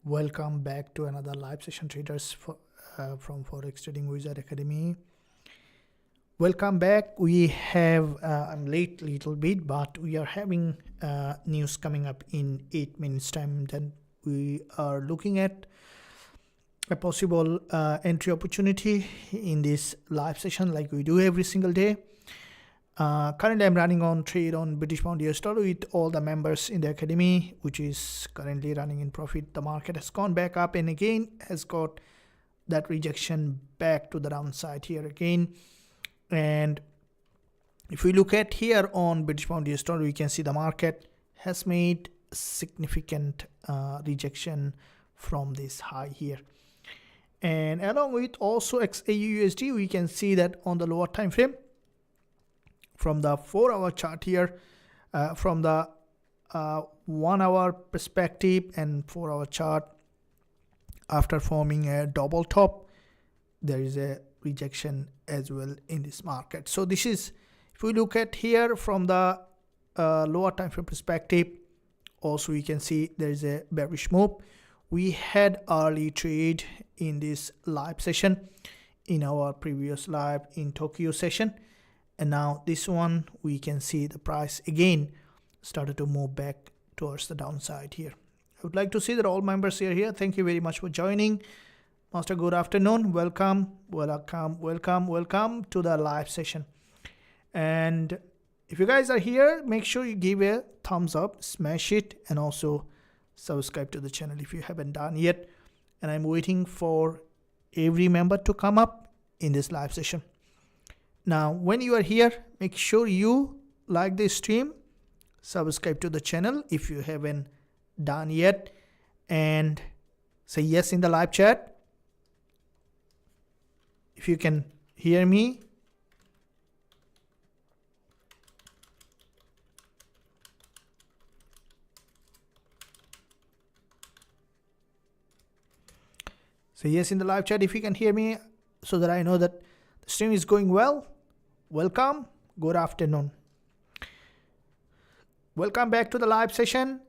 Welcome back to another live session, traders from Forex Trading Wizard Academy. Welcome back. We have I'm late a little bit, but we are having news coming up in 8 minutes time. Then we are looking at a possible entry opportunity in this live session like we do every single day. Currently I'm running on trade on British pound US dollar with all the members in the academy, which is currently running in profit. The market has gone back up and again has got that rejection back to the downside here again. And if we look at here on British pound US dollar, we can see the market has made significant rejection from this high here. And along with also Xauusd, we can see that on the lower time frame, from the 4-hour chart here, from the 1-hour perspective and 4-hour chart, after forming a double top, there is a rejection as well in this market. So this is, if we look at here from the lower time frame perspective, also we can see there is a bearish move. We had early trade in this live session in our previous live in Tokyo session. And now this one, we can see the price again started to move back towards the downside here. I would like to see that all members are here. Thank you very much for joining. Master, good afternoon. Welcome to the live session. And if you guys are here, make sure you give a thumbs up, smash it, and also subscribe to the channel if you haven't done yet. And I'm waiting for every member to come up in this live session. Now, when you are here, make sure you like the stream, subscribe to the channel if you haven't done yet, and say yes in the live chat if you can hear me. Say yes in the live chat if you can hear me, so that I know that the stream is going well. Welcome. Good afternoon. Welcome back to the live session.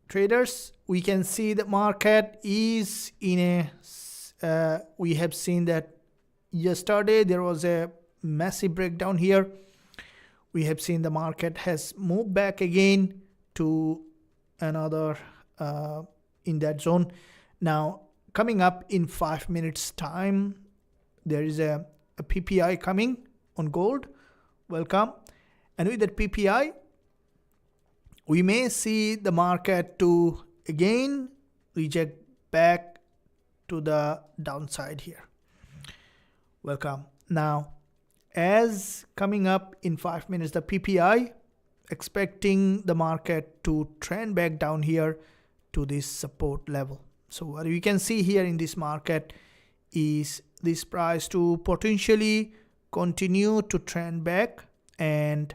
Traders, we can see the market is in a, we have seen that yesterday there was a massive breakdown here. We have seen the market has moved back again to another in that zone. Now, coming up in 5 minutes time, there is a PPI coming on gold. Welcome. And with that PPI, we may see the market to again reject back to the downside here. Welcome. Now, as coming up in 5 minutes, the PPI, expecting the market to trend back down here to this support level. So what we can see here in this market is this price to potentially continue to trend back, and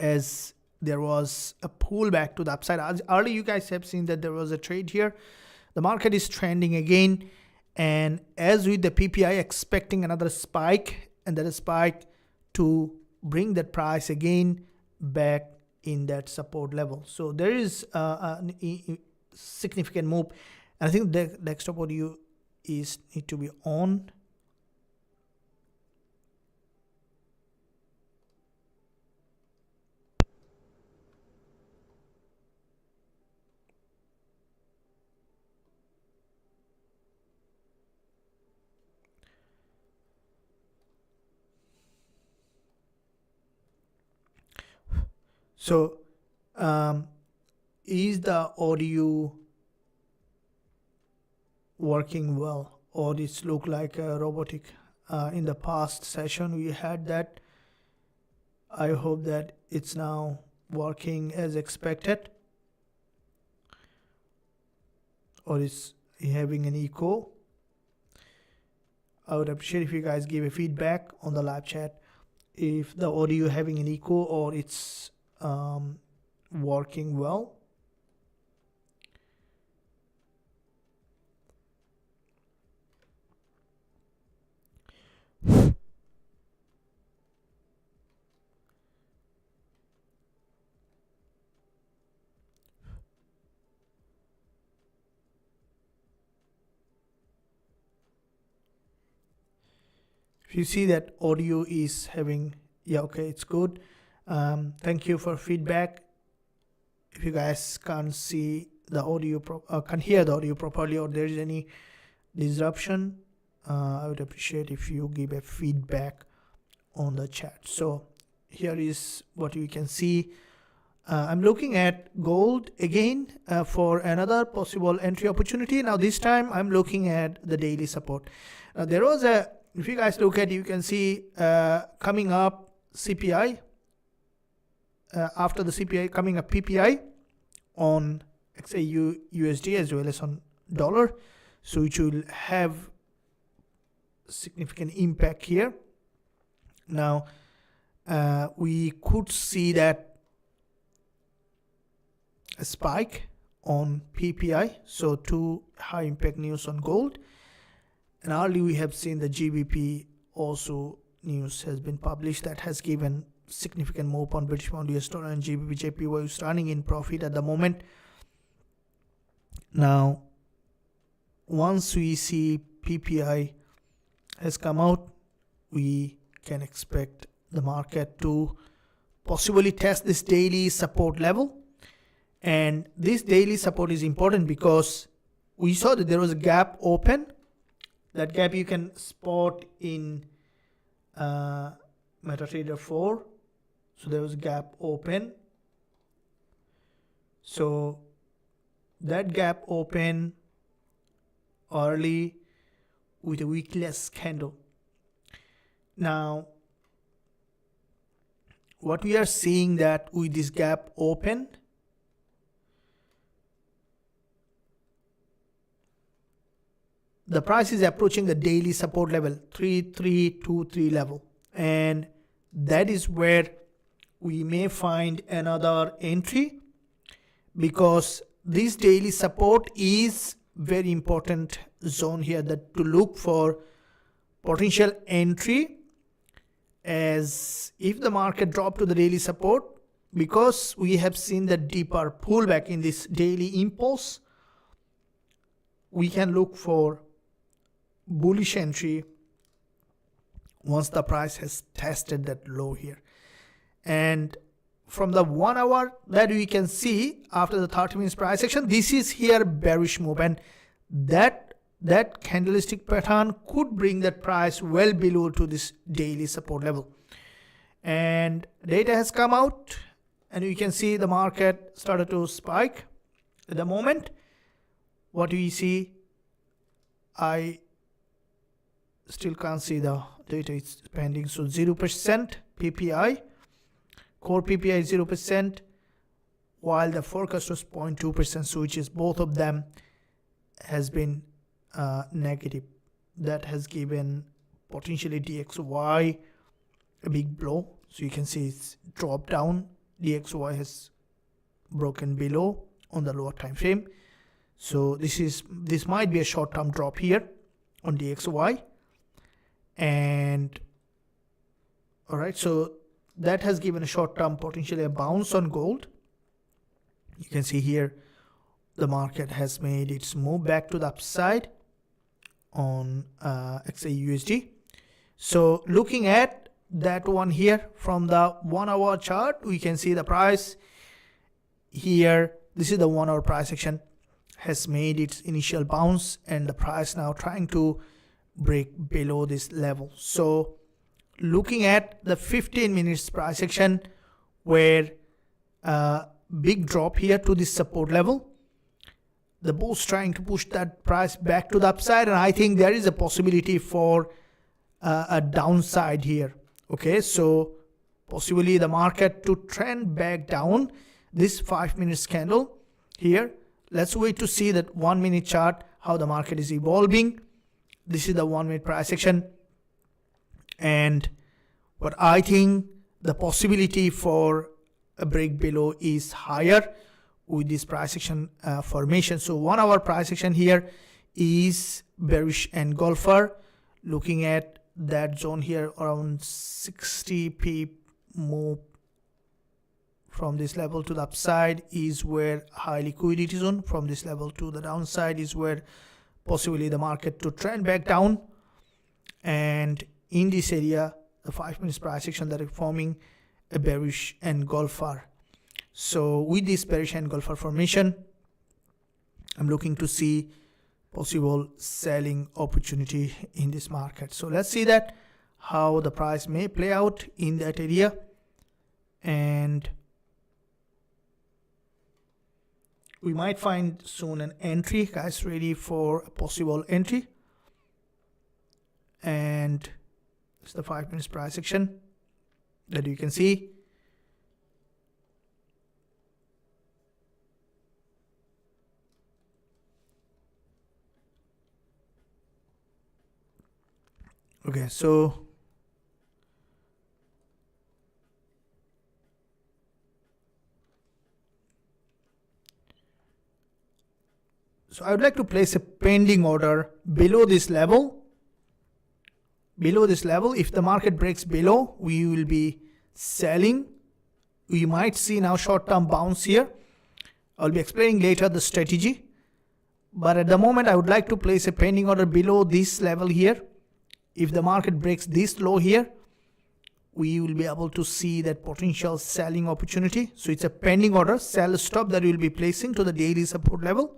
as there was a pullback to the upside, as earlier you guys have seen that there was a trade here, the market is trending again, and as with the PPI expecting another spike, and that spike to bring that price again back in that support level. So there is a significant move, and I think the desktop audio is need to be on. So is the audio working well, or this look like a robotic? In the past session we had that. I hope that it's now working as expected, or is having an echo. I would appreciate if you guys give a feedback on the live chat if the audio having an echo or it's working well. If you see that audio is having, yeah, okay, it's good. Thank you for feedback. If you guys can't see the audio, can't hear the audio properly, or there is any disruption, I would appreciate if you give a feedback on the chat. So here is what you can see. I'm looking at gold again for another possible entry opportunity. Now this time I'm looking at the daily support. There was a, if you guys look at, you can see coming up CPI, after the CPI coming up PPI on Xauusd as well as on dollar, so which will have significant impact here. Now we could see that a spike on PPI, so two high impact news on gold, and early we have seen the Gbpjpy also news has been published that has given significant move on British pound US dollar, and Gbpjpy was running in profit at the moment. Now once we see PPI has come out, we can expect the market to possibly test this daily support level. And this daily support is important because we saw that there was a gap open. That gap you can spot in MetaTrader 4. So there was a gap open. So that gap open early with a weekless candle. Now what we are seeing that with this gap open, the price is approaching the daily support level 3323 level, and that is where we may find another entry, because this daily support is very important zone here that to look for potential entry, as if the market drop to the daily support, because we have seen the deeper pullback in this daily impulse, we can look for bullish entry once the price has tested that low here. And from the 1 hour that we can see after the 30 minutes price action, this is here bearish move, and that candlestick pattern could bring that price well below to this daily support level. And data has come out, and you can see the market started to spike at the moment. What do we see? I still can't see the data, it's pending. So 0% PPI, core PPI is 0%, while the forecast was 0.2%, so which is both of them has been negative. That has given potentially DXY a big blow. So you can see it's dropped down. DXY has broken below on the lower time frame. So this might be a short-term drop here on DXY. And all right, so that has given a short-term potentially a bounce on gold. You can see here the market has made its move back to the upside on Xauusd. So looking at that one here from the 1 hour chart, we can see the price here. This is the 1 hour price action, has made its initial bounce, and the price now trying to break below this level. So looking at the 15 minutes price action, where big drop here to this support level, the bulls trying to push that price back to the upside, and I think there is a possibility for a downside here. Okay, so possibly the market to trend back down this 5 minutes candle here. Let's wait to see that 1 minute chart, how the market is evolving. This is the 1 minute price action, and what I think the possibility for a break below is higher with this price action formation. So 1 hour price action here is bearish engulfer. Looking at that zone here, around 60 pip move from this level to the upside is where high liquidity zone. From this level to the downside is where possibly the market to trend back down. And in this area, the 5 minutes price action, that is forming a bearish engulfer. So with this bearish engulfer formation, I'm looking to see possible selling opportunity in this market. So let's see that how the price may play out in that area, and we might find soon an entry. Guys, ready for a possible entry. And it's the 5 minutes price action that you can see. Okay, so I would like to place a pending order below this level. Below this level, if the market breaks below, we will be selling. We might see now short-term bounce here. I'll be explaining later the strategy. But at the moment, I would like to place a pending order below this level here. If the market breaks this low here, we will be able to see that potential selling opportunity. So it's a pending order, sell stop that we will be placing to the daily support level.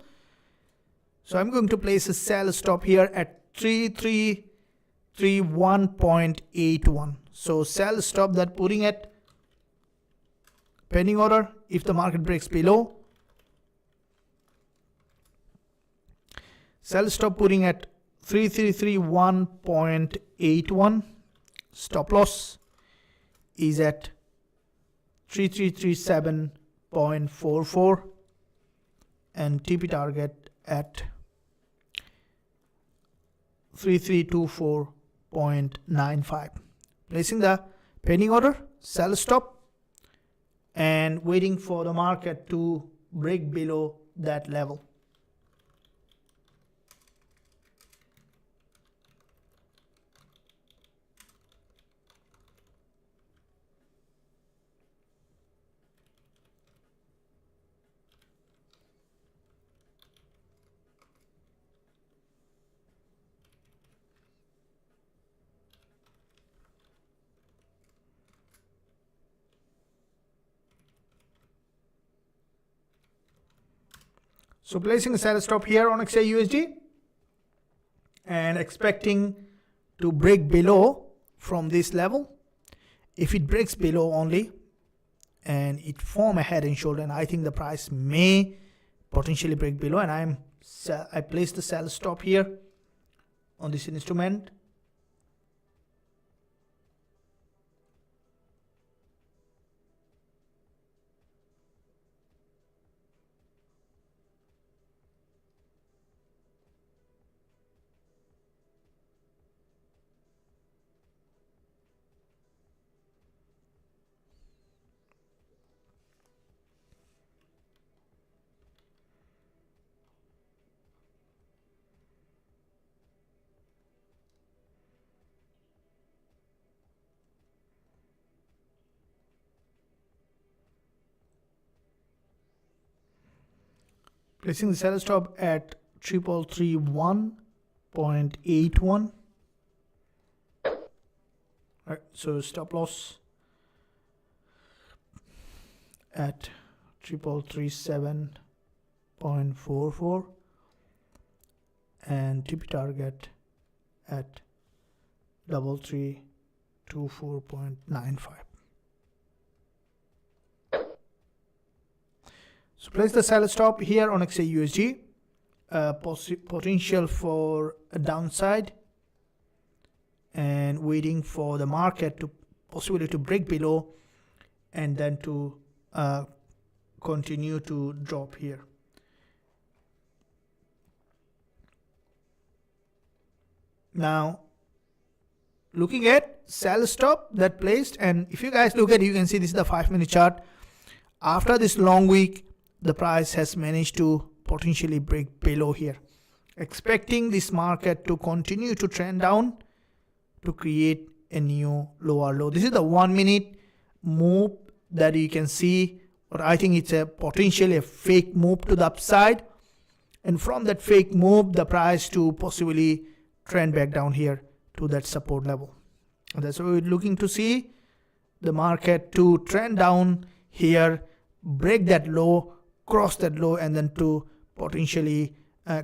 So I'm going to place a sell stop here at 3331.81. So sell stop that putting at pending order. If the market breaks below, sell stop putting at 3331.81. Stop loss is at 3337.44 and TP target at 3324.95. Placing the pending order, sell stop, and waiting for the market to break below that level. So placing a sell stop here on Xauusd and expecting to break below from this level. If it breaks below only and it form a head and shoulder, and I think the price may potentially break below, and I place the sell stop here on this instrument. Placing the sell stop at 3331.81. Right, so stop loss at 3337.44 and TP target at 3324.95. So place the sell stop here on Xauusd. Potential for a downside, and waiting for the market to possibly to break below and then to continue to drop here. Now looking at sell stop that placed, and if you guys look at it, you can see this is the 5 minute chart. After this long week, the price has managed to potentially break below here, expecting this market to continue to trend down to create a new lower low. This is the 1 minute move that you can see, but I think it's a potentially a fake move to the upside, and from that fake move the price to possibly trend back down here to that support level. And that's what we're looking to see the market to trend down here, break that low, cross that low, and then to potentially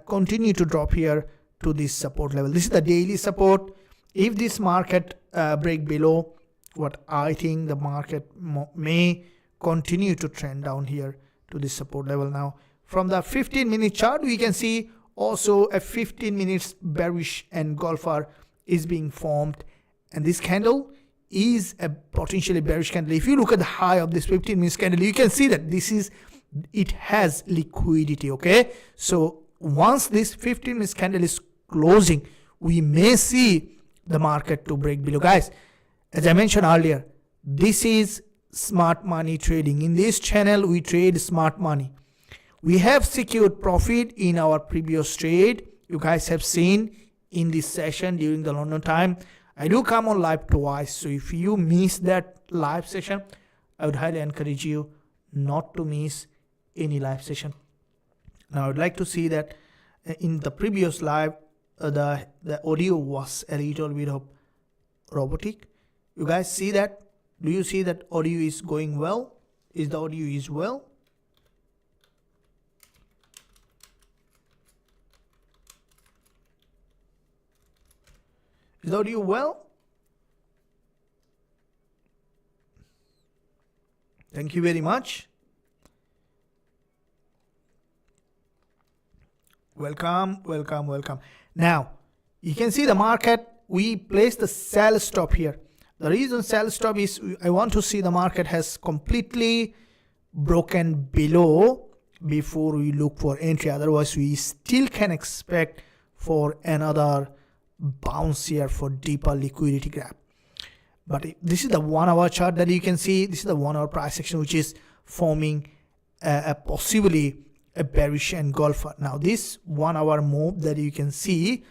continue to drop here to this support level. This is the daily support. If this market break below, what I think the market may continue to trend down here to this support level. Now from the 15-minute chart, we can see also a 15 minutes bearish engulfer is being formed, and this candle is a potentially bearish candle. If you look at the high of this 15 minutes candle, you can see that it has liquidity. Okay, so once this 15 minutes candle is closing, we may see the market to break below. Guys, as I mentioned earlier, this is smart money trading. In this channel, we trade smart money. We have secured profit in our previous trade. You guys have seen in this session during the London time. I do come on live twice, so if you miss that live session, I would highly encourage you not to miss any live session. Now I would like to see that in the previous live, the audio was a little bit of robotic. You guys see that? Do you see that audio is going well? Is the audio is well? Is the audio well? Thank you very much. Welcome, welcome, welcome. Now, you can see the market, we place the sell stop here. The reason sell stop is I want to see the market has completely broken below before we look for entry. Otherwise, we still can expect for another bounce here for deeper liquidity grab. But this is the 1 hour chart that you can see. This is the 1 hour price action which is forming a possibly a bearish engulfer. Now this 1 hour move that you can see,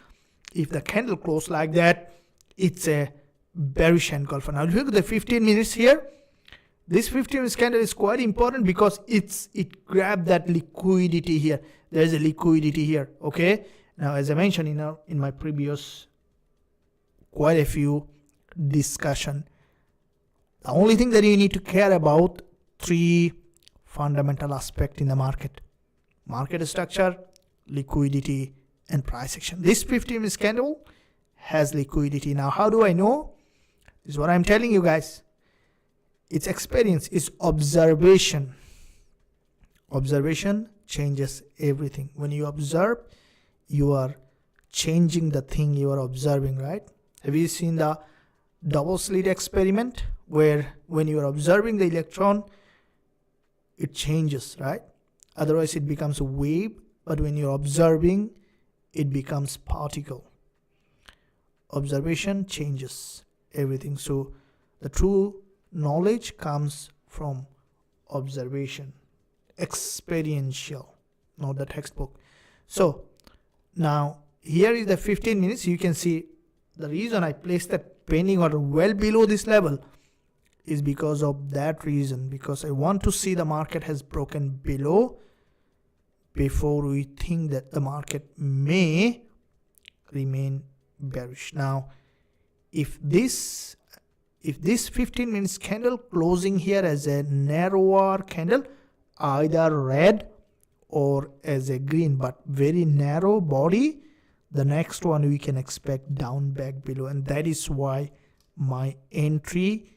if the candle close like that, it's a bearish engulfer. Now look at the 15 minutes here. This 15 minutes candle is quite important because it grabbed that liquidity here. There's a liquidity here. Okay, now as I mentioned in my previous quite a few discussion, the only thing that you need to care about 3 fundamental aspects in the market: market structure, liquidity, and price action. This 15 minutes candle has liquidity. Now how do I know? This is what I'm telling you guys. It's experience, it's observation. Observation changes everything. When you observe, you are changing the thing you are observing, right? Have you seen the double slit experiment where when you are observing the electron, it changes, right? Otherwise it becomes a wave, but when you're observing, it becomes particle. Observation changes everything. So the true knowledge comes from observation, experiential, not the textbook. So now here is the 15 minutes. You can see the reason I placed that pending order well below this level is because of that reason, because I want to see the market has broken below before we think that the market may remain bearish. Now if this 15 minutes candle closing here as a narrower candle, either red or as a green but very narrow body, the next one we can expect down back below, and that is why my entry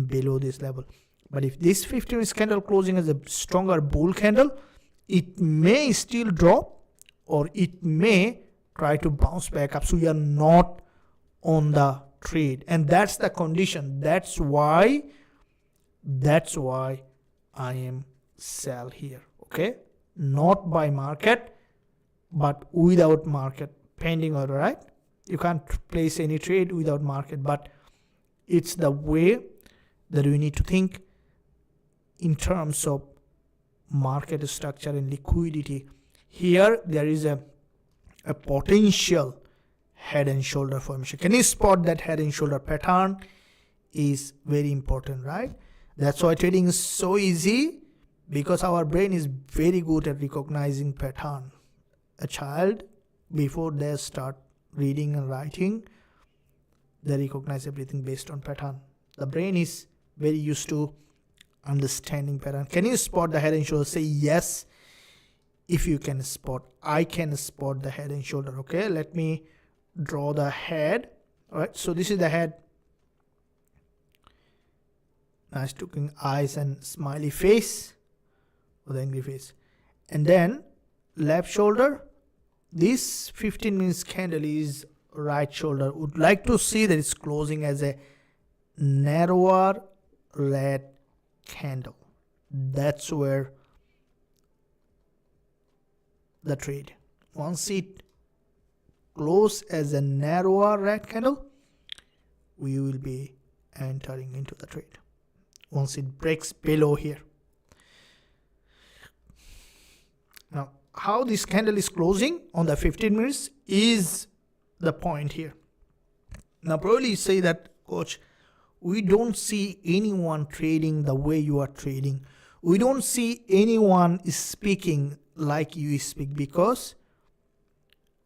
below this level. But if this 15 minutes candle closing as a stronger bull candle, it may still drop or it may try to bounce back up. So we are not on the trade, and that's the condition. That's why I am sell here. Okay, not by market but without market pending order, right? You can't place any trade without market, but it's the way that we need to think in terms of market structure and liquidity. Here there is a potential head and shoulder formation. Can you spot that head and shoulder pattern? Is very important, right? That's why trading is so easy, because our brain is very good at recognizing pattern. A child, before they start reading and writing, They recognize everything based on pattern. The brain is very used to understanding pattern. Can you spot the head and shoulder? Say yes if you can spot. I can spot the head and shoulder. Okay, let me draw the head. All right, so this is the head. Nice looking eyes and smiley face with angry face. And then left shoulder. This 15 minutes candle is right shoulder. Would like to see that it's closing as a narrower red candle. That's where the trade. Once it close as a narrower red candle, we will be entering into the trade. Once it breaks below here. Now, how this candle is closing on the 15 minutes is the point here. Now, probably you say that, coach, we don't see anyone trading the way you are trading. We don't see anyone speaking like you speak, because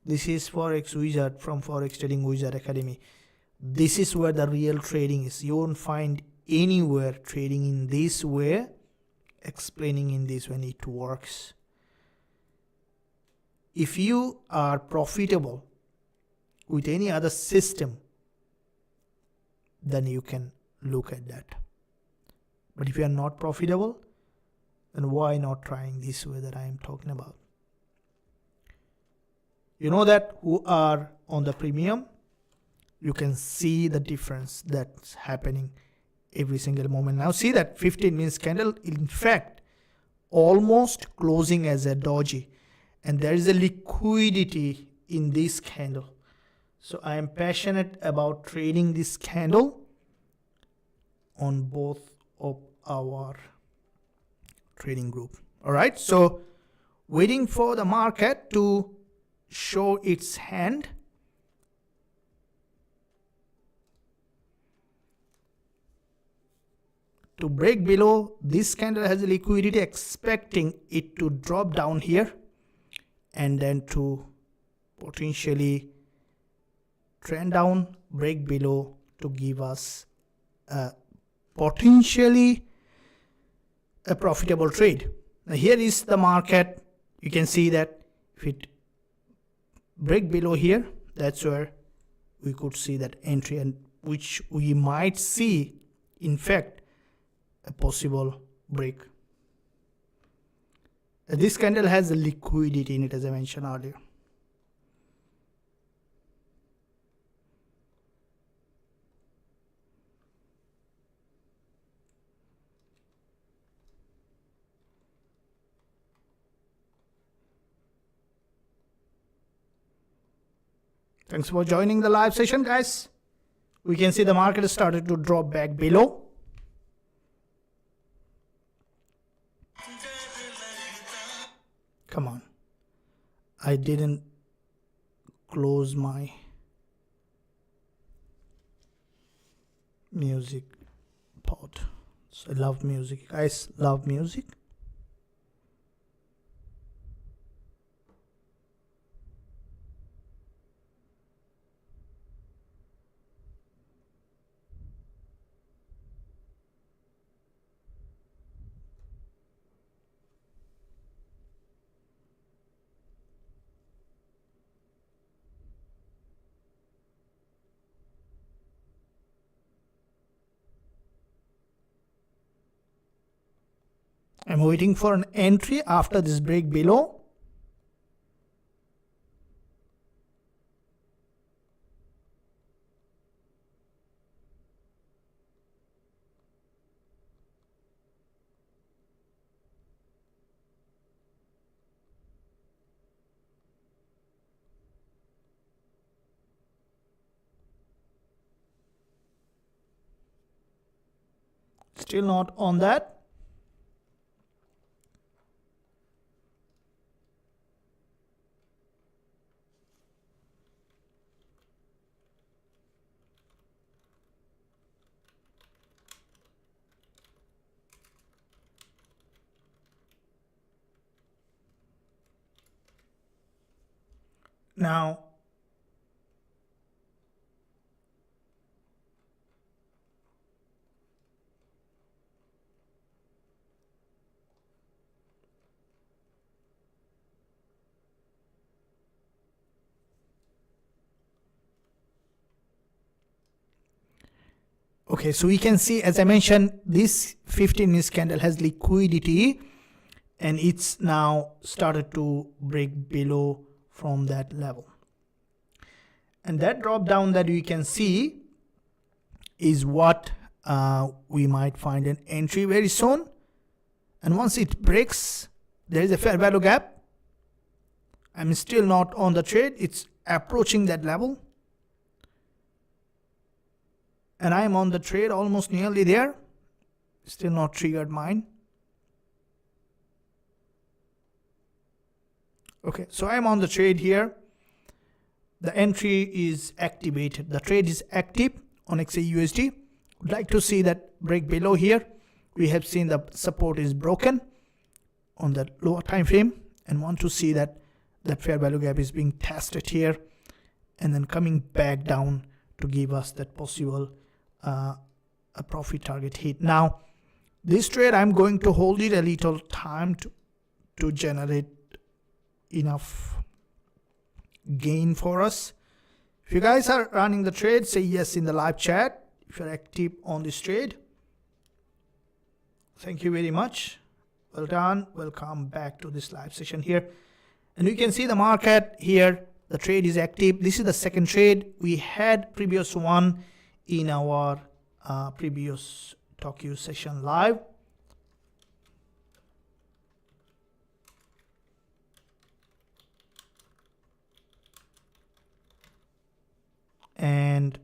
this is Forex Wizard from Forex Trading Wizard Academy. This is where the real trading is. You won't find anywhere trading in this way, explaining in this when it works. If you are profitable with any other system, then you can look at that. But if you are not profitable, then why not trying this way that I am talking about? You know that who are on the premium, you can see the difference that's happening every single moment. Now see that 15 minutes candle, in fact, almost closing as a doji. And there is a liquidity in this candle. So I am passionate about trading this candle on both of our trading group. All right. So waiting for the market to show its hand. To break below, this candle has a liquidity, expecting it to drop down here and then to potentially trend down, break below to give us potentially a profitable trade. Now here is the market. You can see that if it break below here, that's where we could see that entry, and which we might see, in fact, a possible break. This candle has a liquidity in it, as I mentioned earlier. Thanks for joining the live session, guys. We can see the market has started to drop back below. Come on. I didn't close my music pod. So I love music. You guys love music? I'm waiting for an entry after this break below. Still not on that. Now, Okay, so we can see, as I mentioned, this 15-minute candle has liquidity and it's now started to break below from that level. And that drop down that we can see is what we might find an entry very soon. And once it breaks, there is a fair value gap. I'm still not on the trade. It's approaching that level. And I'm on the trade almost nearly there. Still not triggered mine. Okay, so I'm on the trade here. The entry is activated. The trade is active on Xauusd. Would like to see that break below here. We have seen the support is broken on the lower time frame and want to see that that fair value gap is being tested here and then coming back down to give us that possible a profit target hit. Now this trade, I'm going to hold it a little time to generate enough gain for us. If you guys are running the trade, say yes in the live chat if you're active on this trade. Thank you very much. Well done. Welcome back to this live session here. And you can see the market here. The trade is active. This is the second trade. We had previous one in our previous Tokyo session live. And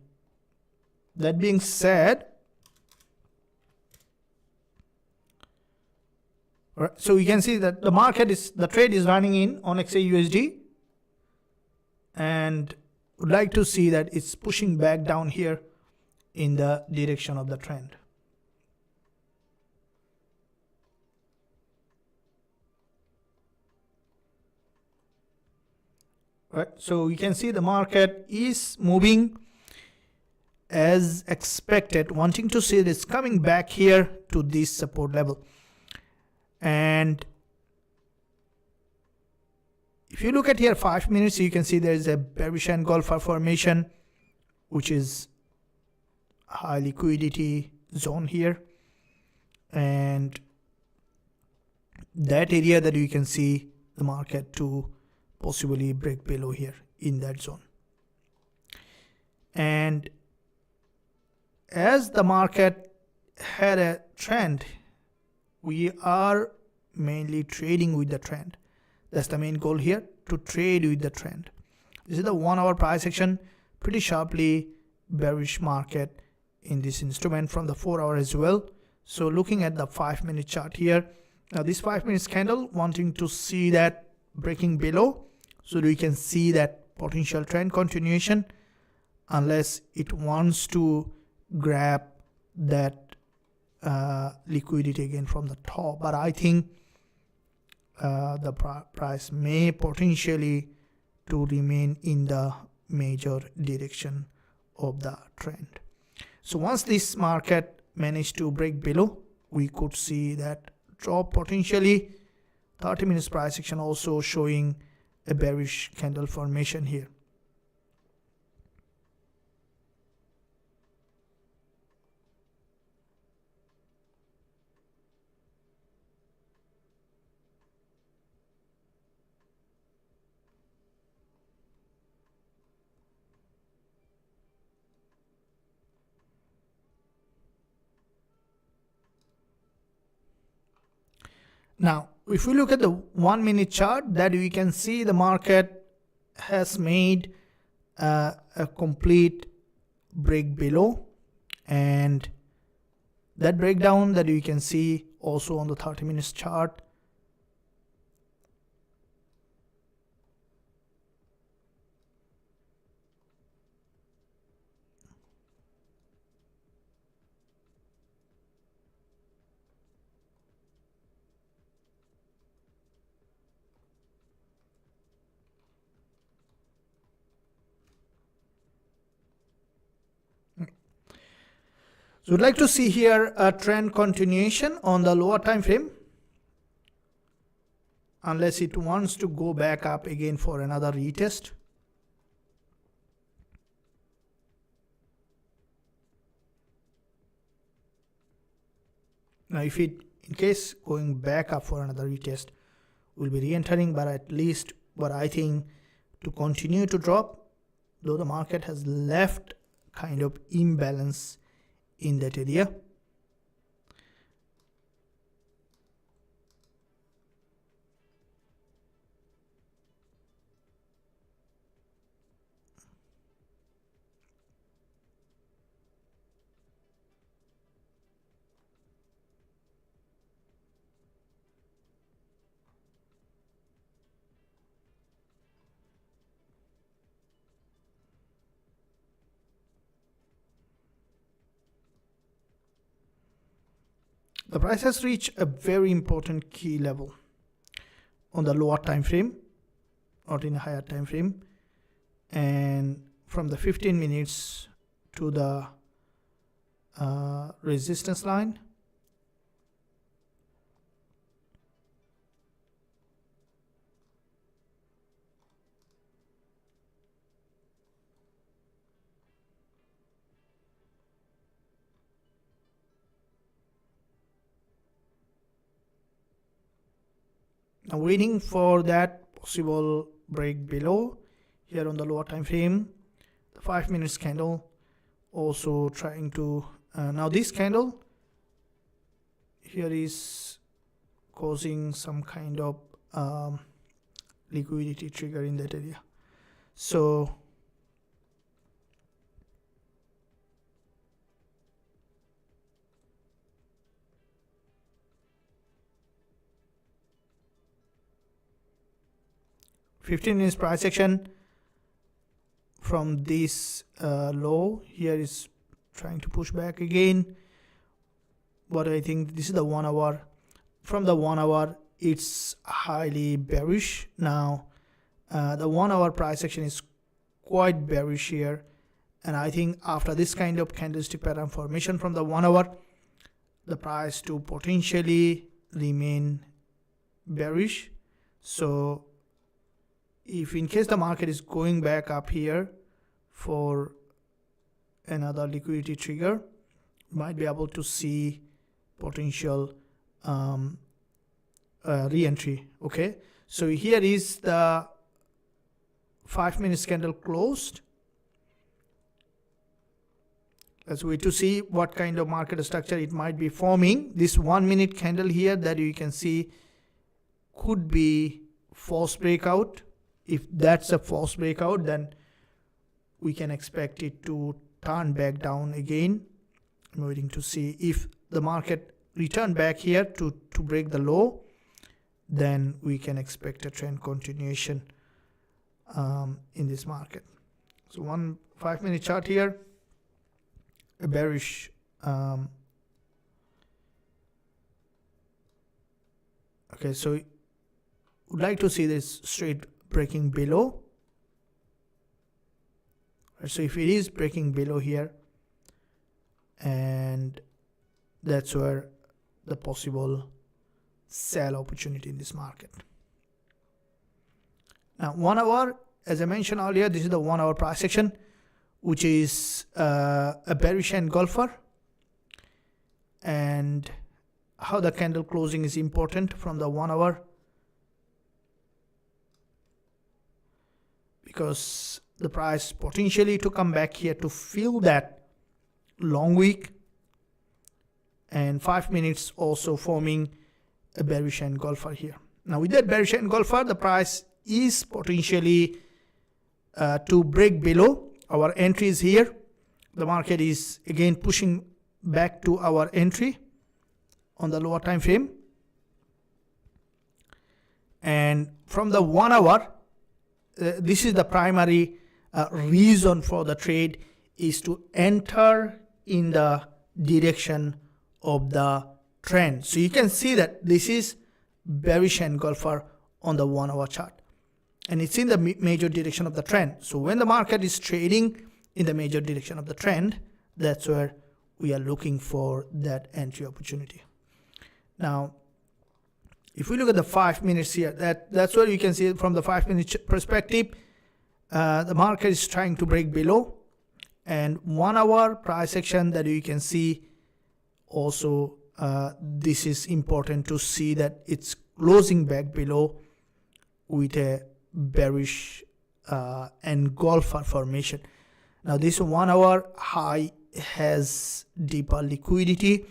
that being said, so you can see that the trade is running in on Xauusd, and would like to see that it's pushing back down here in the direction of the trend. Right, so you can see the market is moving as expected, wanting to see this coming back here to this support level. And if you look at here 5 minutes, you can see there is a bearish engulfer formation, which is high liquidity zone here, and that area that you can see the market to possibly break below here in that zone. And as the market had a trend, we are mainly trading with the trend. That's the main goal here, to trade with the trend. This is the 1 hour price action, pretty sharply bearish market in this instrument from the 4 hour as well. So looking at the 5 minute chart here, now this 5 minutes candle wanting to see that breaking below, so we can see that potential trend continuation unless it wants to grab that liquidity again from the top. But I think the price may potentially to remain in the major direction of the trend. So once this market managed to break below, we could see that drop potentially. 30 minutes price action also showing a bearish candle formation here. Now, if we look at the 1 minute chart, that we can see the market has made a complete break below, and that breakdown that you can see also on the 30 minutes chart. So we'd like to see here a trend continuation on the lower time frame, unless it wants to go back up again for another retest. Now if it in case going back up for another retest, we'll be re-entering, but at least what I think to continue to drop, though the market has left kind of imbalance in that area. The price has reached a very important key level on the lower time frame, not in a higher time frame, and from the 15 minutes to the resistance line. Now waiting for that possible break below here on the lower time frame. The 5 minutes candle also trying to now this candle here is causing some kind of liquidity trigger in that area. So $15 minutes price action from this low here is trying to push back again, but I think this is the 1 hour. From the 1 hour it's highly bearish. Now the 1 hour price action is quite bearish here, and I think after this kind of candlestick pattern formation from the 1 hour, the price to potentially remain bearish. So if in case the market is going back up here for another liquidity trigger, might be able to see potential re-entry. Okay, so here is the 5 minutes candle closed. Let's wait to see what kind of market structure it might be forming. This 1 minute candle here that you can see could be false breakout. If that's a false breakout, then we can expect it to turn back down again. I'm waiting to see if the market return back here to break the low, then we can expect a trend continuation in this market. So 1 5 minute chart here, a bearish okay, so would like to see this straight breaking below. So if it is breaking below here, and that's where the possible sell opportunity in this market. Now 1 hour, as I mentioned earlier, this is the 1 hour price action, which is a bearish engulfer, and how the candle closing is important from the 1 hour, because the price potentially to come back here to fill that long wick, and 5 minutes also forming a bearish engulfer here. Now with that bearish engulfer, the price is potentially to break below our entries here. The market is again pushing back to our entry on the lower time frame, and from the 1 hour, this is the primary reason for the trade, is to enter in the direction of the trend. So you can see that this is bearish engulfer on the 1 hour chart, and it's in the major direction of the trend. So when the market is trading in the major direction of the trend, that's where we are looking for that entry opportunity. Now if we look at the 5 minutes here, that's where you can see from the 5 minute perspective, the market is trying to break below, and 1 hour price action that you can see also this is important to see that it's closing back below with a bearish engulfer formation. Now this 1 hour high has deeper liquidity,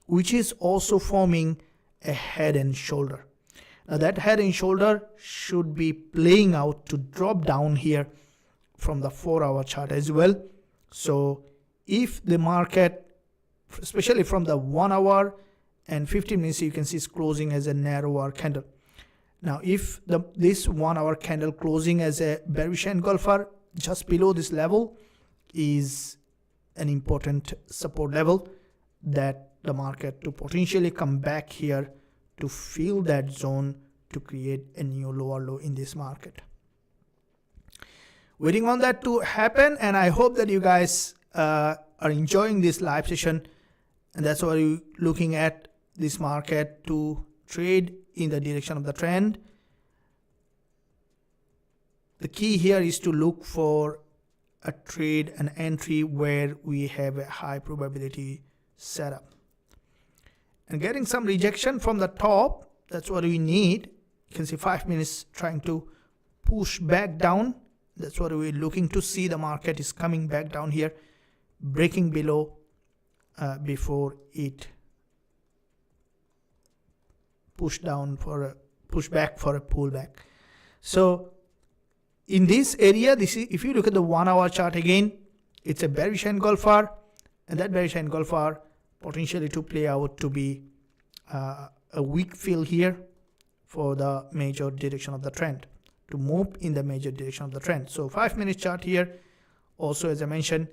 which is also forming a head and shoulder. Now that head and shoulder should be playing out to drop down here from the 4-hour chart as well. So if the market, especially from the 1 hour and 15 minutes, you can see it's closing as a narrower candle. Now if this 1 hour candle closing as a bearish engulfer just below this level is an important support level that the market to potentially come back here to fill that zone to create a new lower low in this market. Waiting on that to happen, and I hope that you guys are enjoying this live session, and that's why you're looking at this market to trade in the direction of the trend. The key here is to look for a trade, an entry where we have a high probability setup. And getting some rejection from the top, that's what we need. You can see 5 minutes trying to push back down. That's what we're looking to see. The market is coming back down here, breaking below before it push down for a push back for a pullback. So in this area, this is, if you look at the 1 hour chart again, it's a bearish engulfer, and that bearish engulfer potentially to play out to be a weak fill here for the major direction of the trend, to move in the major direction of the trend. So 5 minute chart here, also as I mentioned,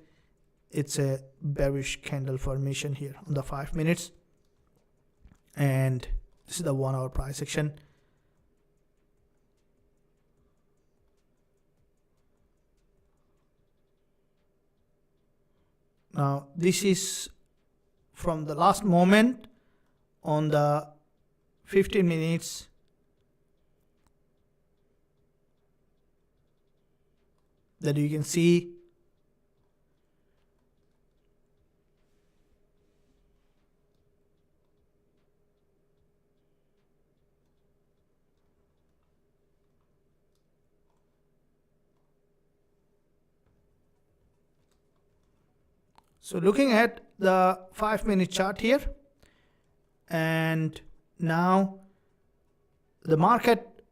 it's a bearish candle formation here on the 5 minutes, and this is the 1 hour price action. Now this is from the last moment on the 15 minutes. That you can see so looking at the 5 minute chart here, and now the market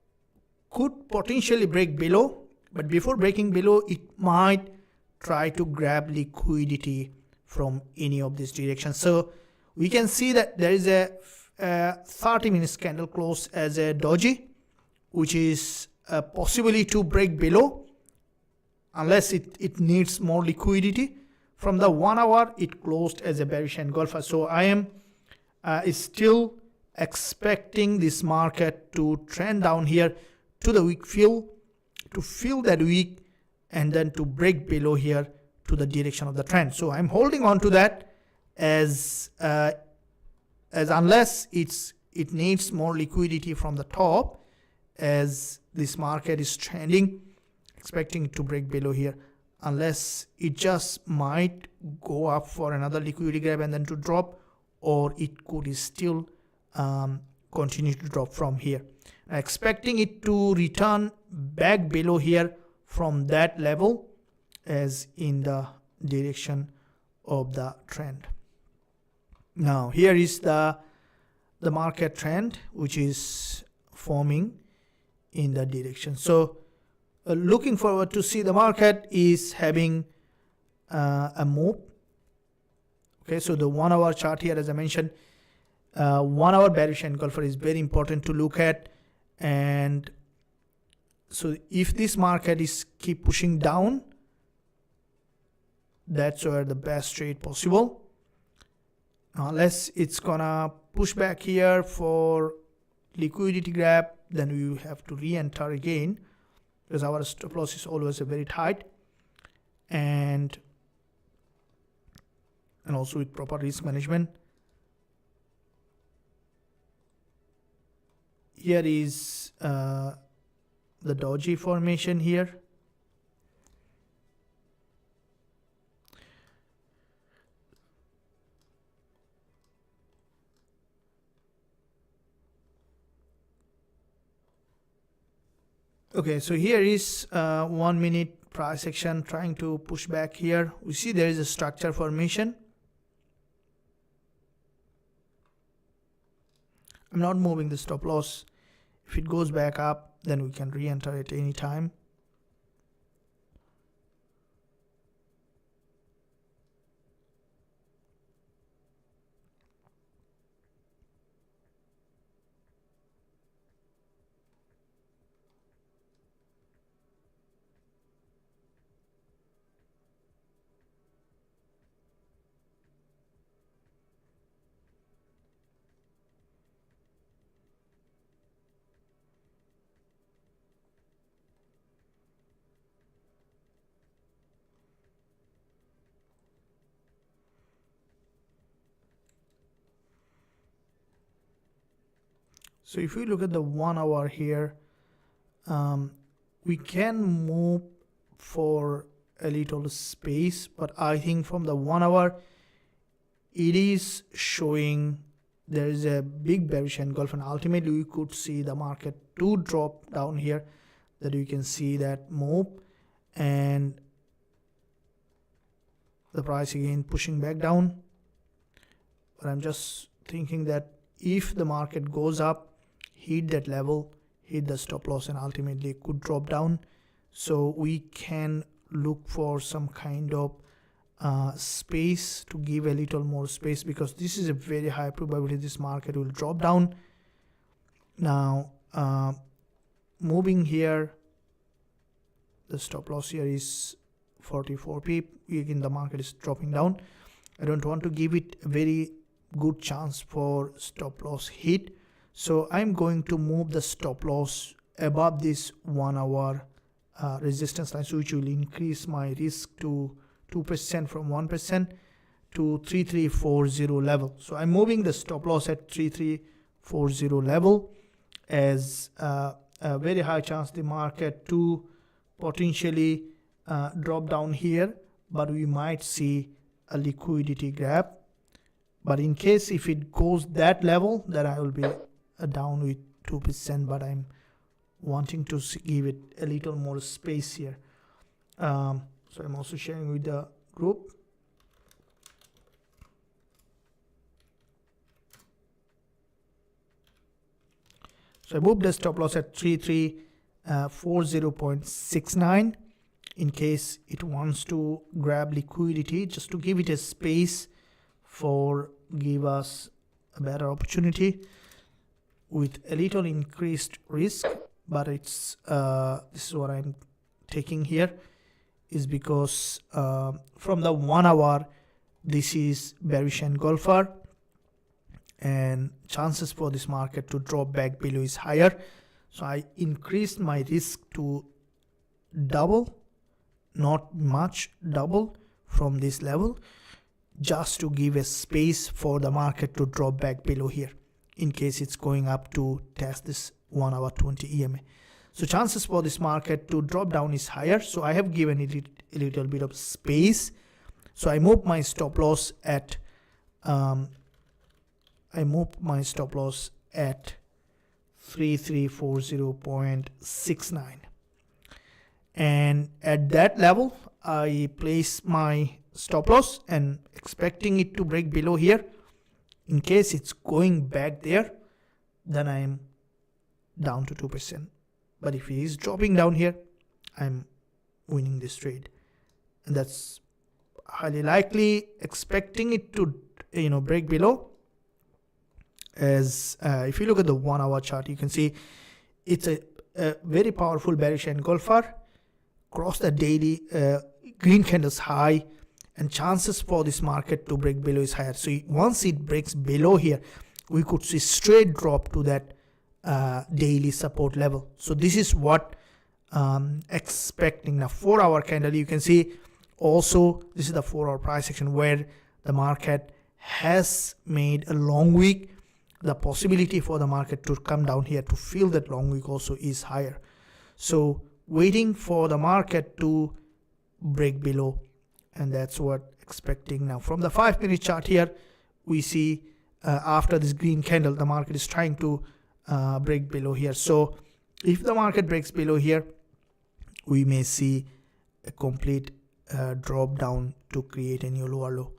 could potentially break below, but before breaking below, it might try to grab liquidity from any of these directions. So we can see that there is a 30 minutes candle close as a doji, which is possibly to break below unless it needs more liquidity. From the 1 hour, it closed as a bearish engulfer. So I am still expecting this market to trend down here to the weak fill, to fill that weak, and then to break below here to the direction of the trend. So I'm holding on to that as unless it needs more liquidity from the top, as this market is trending, expecting it to break below here, unless it just might go up for another liquidity grab and then to drop, or it could still continue to drop from here. Expecting it to return back below here from that level as in the direction of the trend. Now here is the market trend, which is forming in the direction. So looking forward to see the market is having a move. Okay, so the 1 hour chart here, as I mentioned, 1 hour bearish engulfer is very important to look at. And so if this market is keep pushing down, that's where the best trade possible. Unless it's gonna push back here for liquidity grab, then we have to re-enter again, because our stop loss is always very tight, and also with proper risk management. Here is the doji formation here. Okay, so here is 1 minute price action trying to push back here. We see there is a structure formation. I'm not moving the stop loss. If it goes back up, then we can re-enter at any time. So if we look at the 1 hour here, we can move for a little space, but I think from the 1 hour, it is showing there is a big bearish engulf, and ultimately we could see the market to drop down here, that you can see that move, and the price again pushing back down. But I'm just thinking that if the market goes up, hit that level, hit the stop loss, and ultimately could drop down. So we can look for some kind of space to give a little more space, because this is a very high probability this market will drop down. Now moving here, the stop loss here is 44 pip. Again, the market is dropping down. I don't want to give it a very good chance for stop loss hit, so I'm going to move the stop loss above this 1 hour resistance line, which will increase my risk to 2% from 1% to 3340 level. So I'm moving the stop loss at 3340 level, as a very high chance the market to potentially drop down here, but we might see a liquidity grab. But in case if it goes that level, then I will be down with 2%, but I'm wanting to give it a little more space here. So I'm also sharing with the group. So I moved the stop loss at 3340.69 in case it wants to grab liquidity, just to give it a space for give us a better opportunity with a little increased risk. But it's this is what I'm taking here, is because from the 1 hour, this is bearish engulfer, and chances for this market to drop back below is higher. So I increased my risk to double, not much, double from this level, just to give a space for the market to drop back below here in case it's going up to test this 1 hour 20 EMA. So chances for this market to drop down is higher, so I have given it a little bit of space. So I moved my stop loss at 3340.69, and at that level I place my stop loss and expecting it to break below here. In case it's going back there, then I'm down to 2%. But if it is dropping down here, I'm winning this trade, and that's highly likely, expecting it to break below. As if you look at the 1 hour chart, you can see it's a very powerful bearish engulfer, cross the daily green candles high, and chances for this market to break below is higher. So once it breaks below here, we could see straight drop to that daily support level. So this is what expecting. Now 4 hour candle, you can see also this is the 4 hour price action where the market has made a long wick. The possibility for the market to come down here to fill that long wick also is higher. So waiting for the market to break below, and that's what expecting. Now from the 5 minute chart here, we see after this green candle, the market is trying to break below here. So If the market breaks below here, we may see a complete drop down to create a new lower low.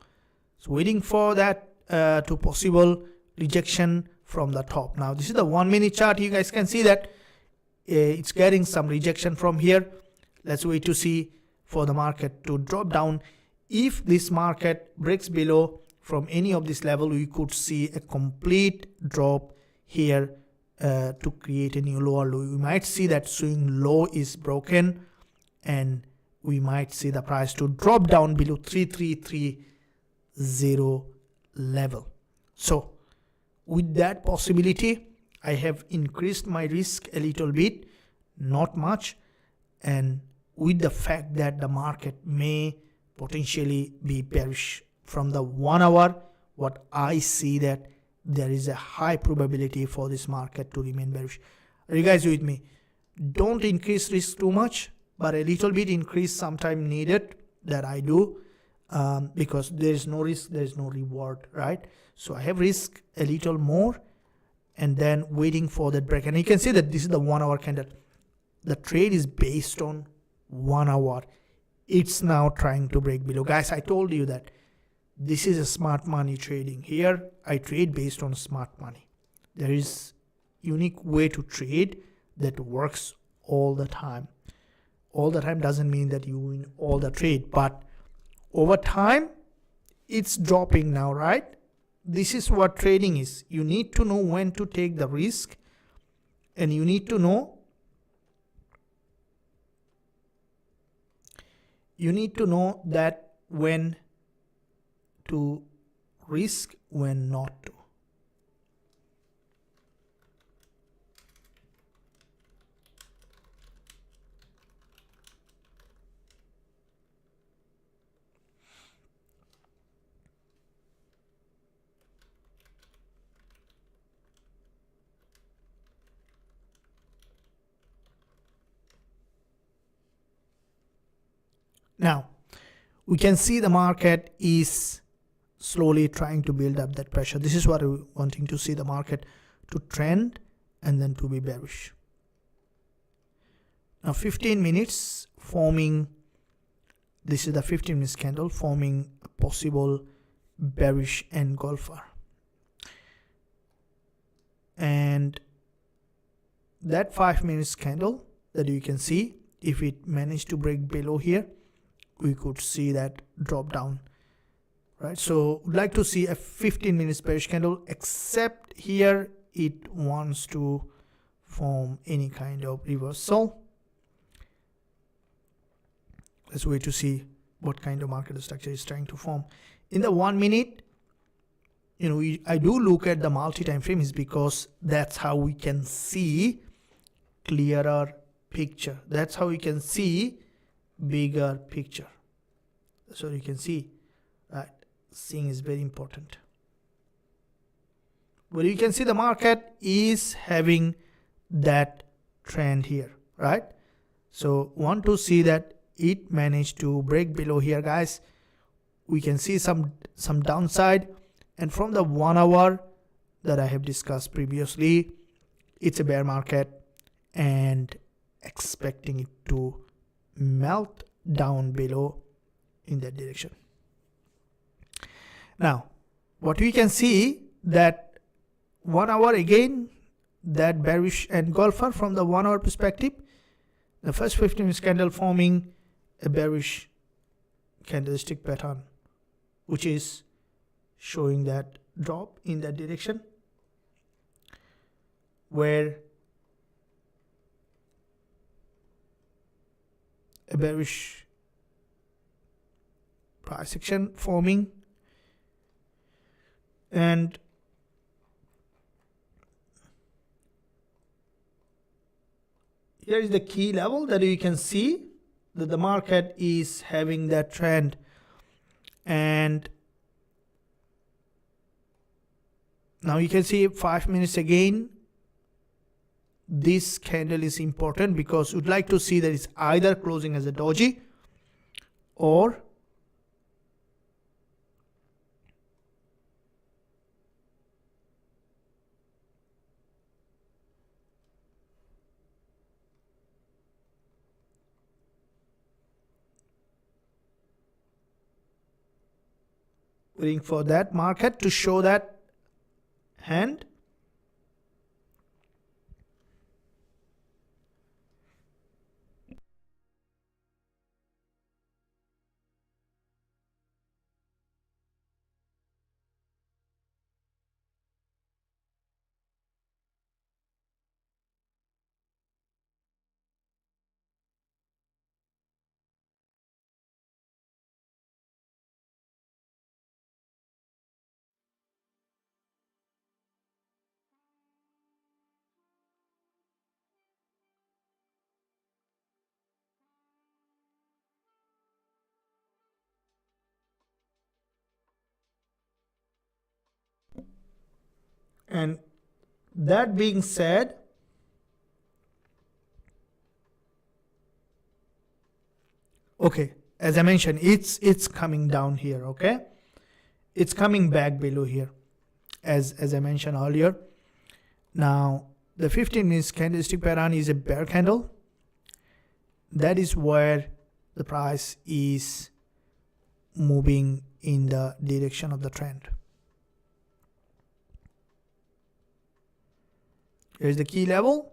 So waiting for that to possible rejection from the top. Now this is the 1 minute chart. You guys can see that it's getting some rejection from here. Let's wait to see for the market to drop down. If this market breaks below from any of this level, we could see a complete drop here to create a new lower low. We might see that swing low is broken, and we might see the price to drop down below 3330 level. So with that possibility, I have increased my risk a little bit, not much, and with the fact that the market may potentially be bearish from the 1 hour, what I see that there is a high probability for this market to remain bearish. Are you guys with me? Don't increase risk too much, but a little bit increase sometime needed. That I do, because there is no risk, there is no reward, right? So I have risk a little more, and then waiting for that break. And you can see that this is the 1 hour candle. The trade is based on 1 hour. It's now trying to break below. Guys, I told you that this is a smart money trading. Here I trade based on smart money. There is unique way to trade that works all the time. All the time doesn't mean that you win all the trade, but over time it's dropping now, right? This is what trading is. You need to know when to take the risk, and you need to know that when to risk, when not to. Now, we can see the market is slowly trying to build up that pressure. This is what we're wanting to see, the market to trend and then to be bearish. Now 15 minutes forming, this is the 15 minutes candle forming a possible bearish engulfer. And that 5 minutes candle that you can see, if it managed to break below here, we could see that drop down, right? So would like to see a 15 minutes bearish candle, except here it wants to form any kind of reversal. Let's wait to see what kind of market structure is trying to form. In the 1 minute, you know, I do look at the multi-time frame, is because that's how we can see clearer picture. That's how we can see bigger picture. So you can see, right, seeing is very important. But you can see the market is having that trend here, right? So want to see that it managed to break below here, guys. We can see some downside, and from the 1 hour that I have discussed previously, it's a bear market and expecting it to melt down below in that direction. Now what we can see, that 1 hour again, that bearish engulfer from the 1 hour perspective, the first 15 minutes candle forming a bearish candlestick pattern, which is showing that drop in that direction, where a bearish price action forming, and here is the key level that you can see that the market is having that trend. And now you can see 5 minutes again. This candle is important because we'd like to see that it's either closing as a doji or waiting for that market to show that hand. And that being said, okay, as I mentioned, it's coming down here. Okay, it's coming back below here, as I mentioned earlier. Now the 15 minutes candlestick pattern is a bear candle. That is where the price is moving in the direction of the trend. Here's the key level.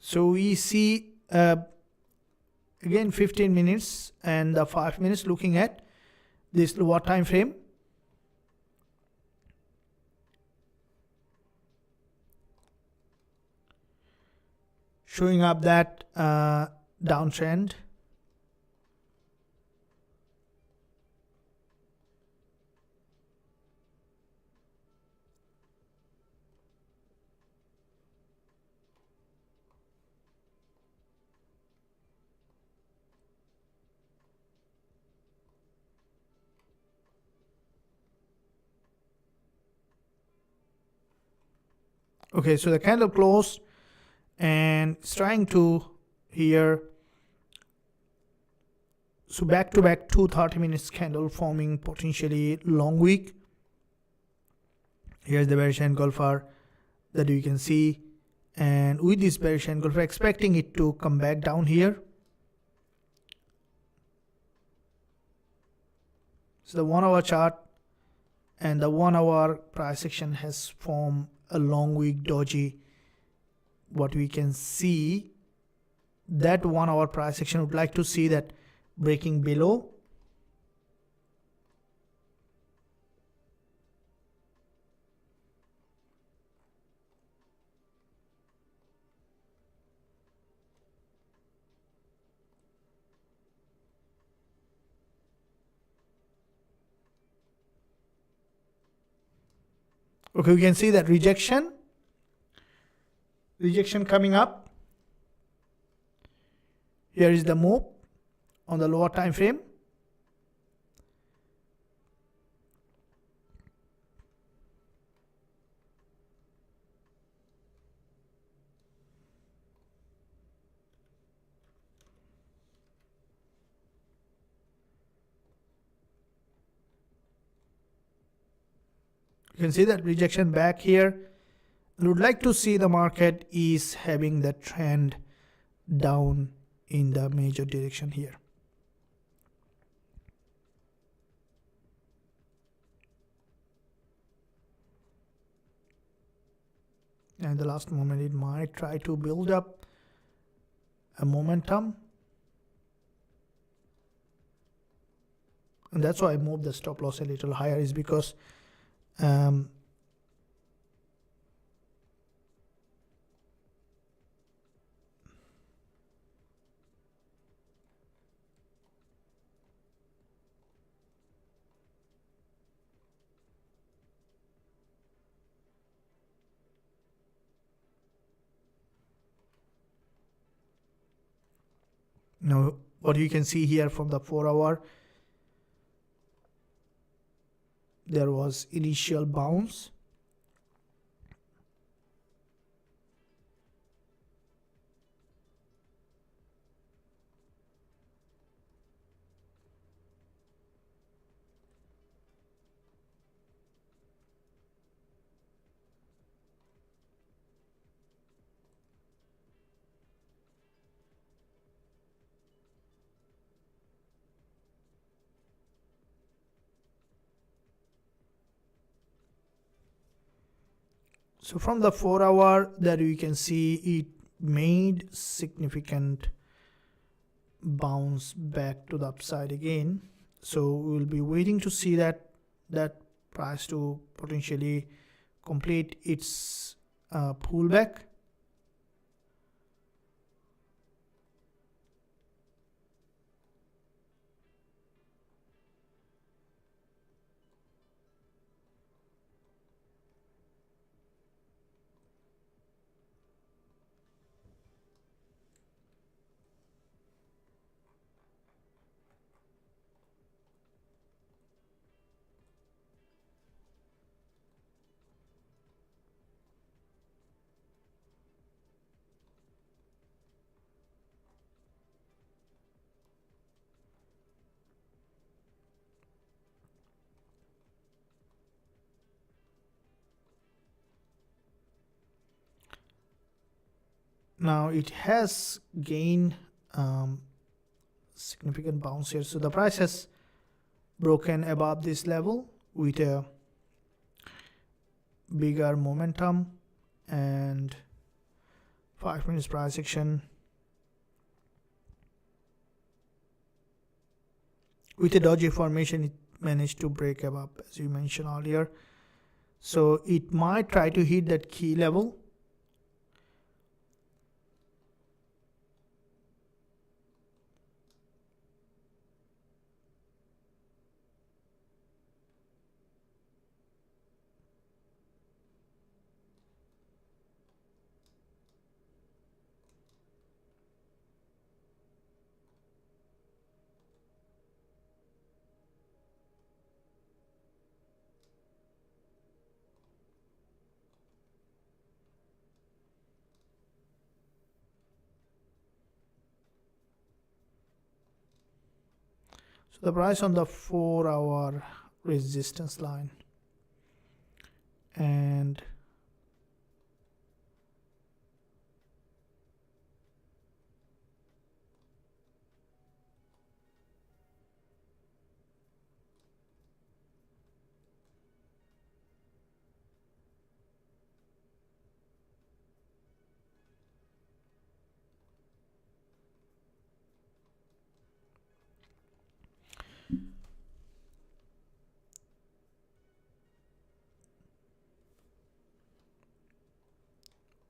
So we see again 15 minutes and the 5 minutes looking at this lower time frame. Showing up that downtrend. Okay, so the candle closed and it's trying to here. So back to back 2 30-minute candle forming potentially long wick. Here's the bearish engulfer that you can see, and with this bearish engulfer expecting it to come back down here. So the 1 hour chart and the 1 hour price action has formed a long wick doji. What we can see, that 1 hour price action would like to see that breaking below. Okay, we can see that rejection coming up. Here is the move on the lower time frame. You can see that rejection back here. We would like to see the market is having the trend down in the major direction here. And the last moment it might try to build up a momentum. And that's why I moved the stop loss a little higher, is because now what you can see here from the 4 hour, there was initial bounce So from the 4-hour, there you can see it made significant bounce back to the upside again. So we'll be waiting to see that price to potentially complete its pullback. Now it has gained significant bounce here. So the price has broken above this level with a bigger momentum, and 5 minutes price action with a doji formation, it managed to break above, as you mentioned earlier. So it might try to hit that key level. So the price on the 4-hour resistance line, and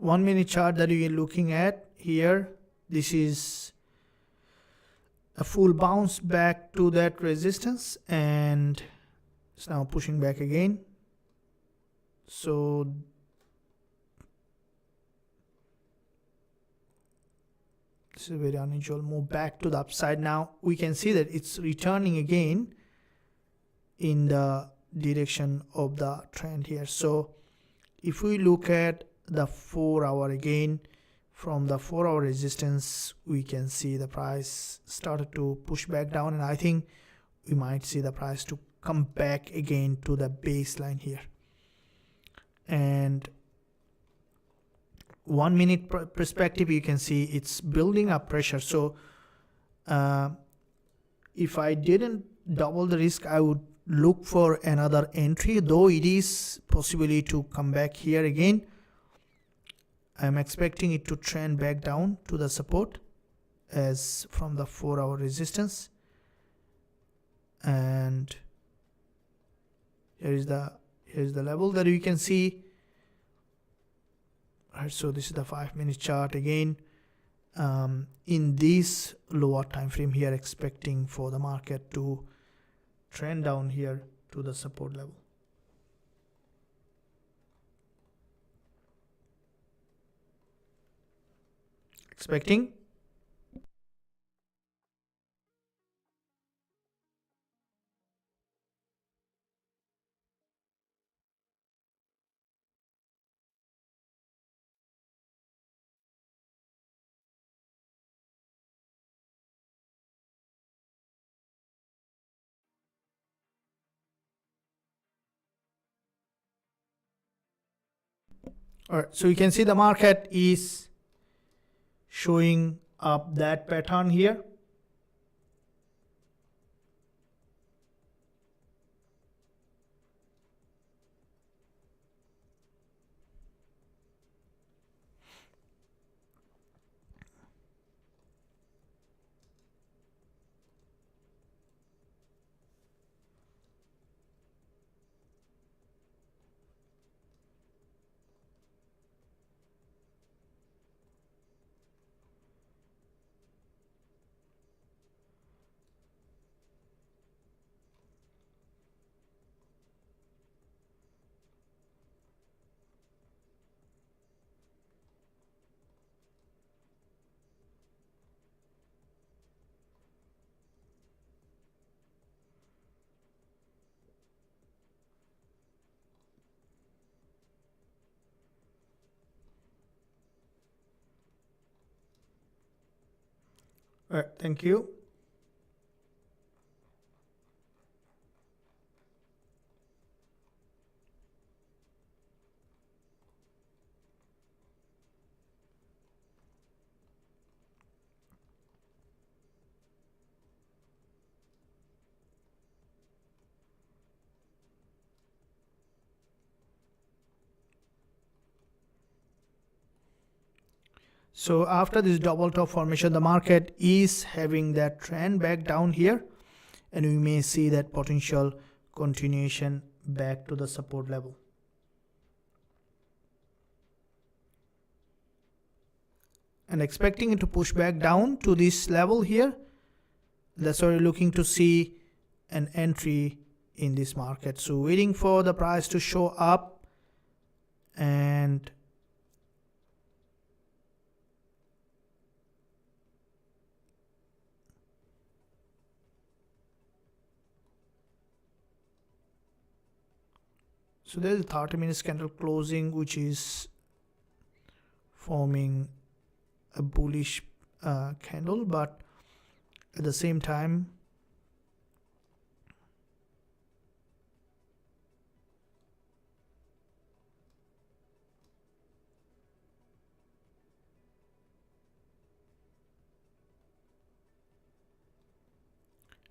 one-minute chart that you are looking at here, this is a full bounce back to that resistance, and it's now pushing back again. So this is a very unusual move back to the upside. Now we can see that it's returning again in the direction of the trend here. So if we look at the 4-hour again, from the 4-hour resistance, we can see the price started to push back down, and I think we might see the price to come back again to the baseline here. And 1-minute perspective, you can see it's building up pressure. So if I didn't double the risk, I would look for another entry, though it is possibly to come back here again. I'm expecting it to trend back down to the support as from the 4-hour resistance, and here is the level that you can see. Right, so this is the 5-minute chart again. In this lower time frame here, expecting for the market to trend down here to the support level. Expecting. All right, so you can see the market is showing up that pattern here. Thank you. So after this double top formation, the market is having that trend back down here, and we may see that potential continuation back to the support level. And expecting it to push back down to this level here. That's why we're looking to see an entry in this market. So waiting for the price to show up, and so there's a 30-minute candle closing, which is forming a bullish candle, but at the same time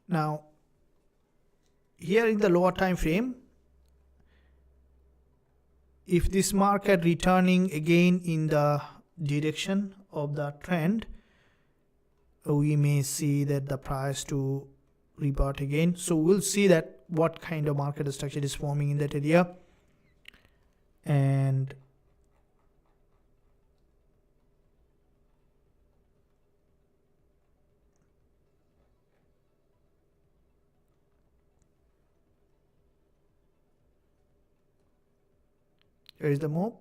now here in the lower time frame, if this market returning again in the direction of the trend, we may see that the price to revert again. So we'll see that what kind of market structure is forming in that area. And here is the move.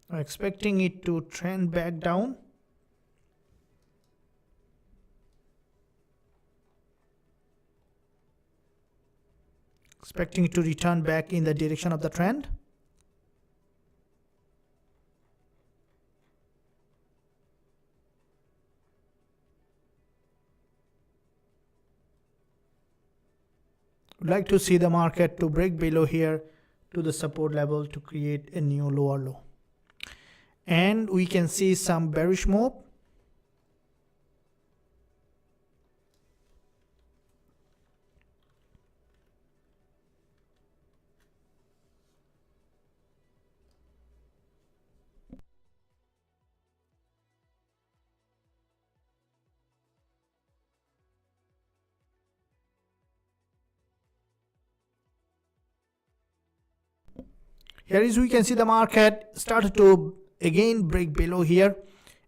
I'm expecting it to trend back down. Expecting it to return back in the direction of the trend. Would like to see the market to break below here to the support level to create a new lower low. And we can see some bearish move. Here is we can see the market started to again break below here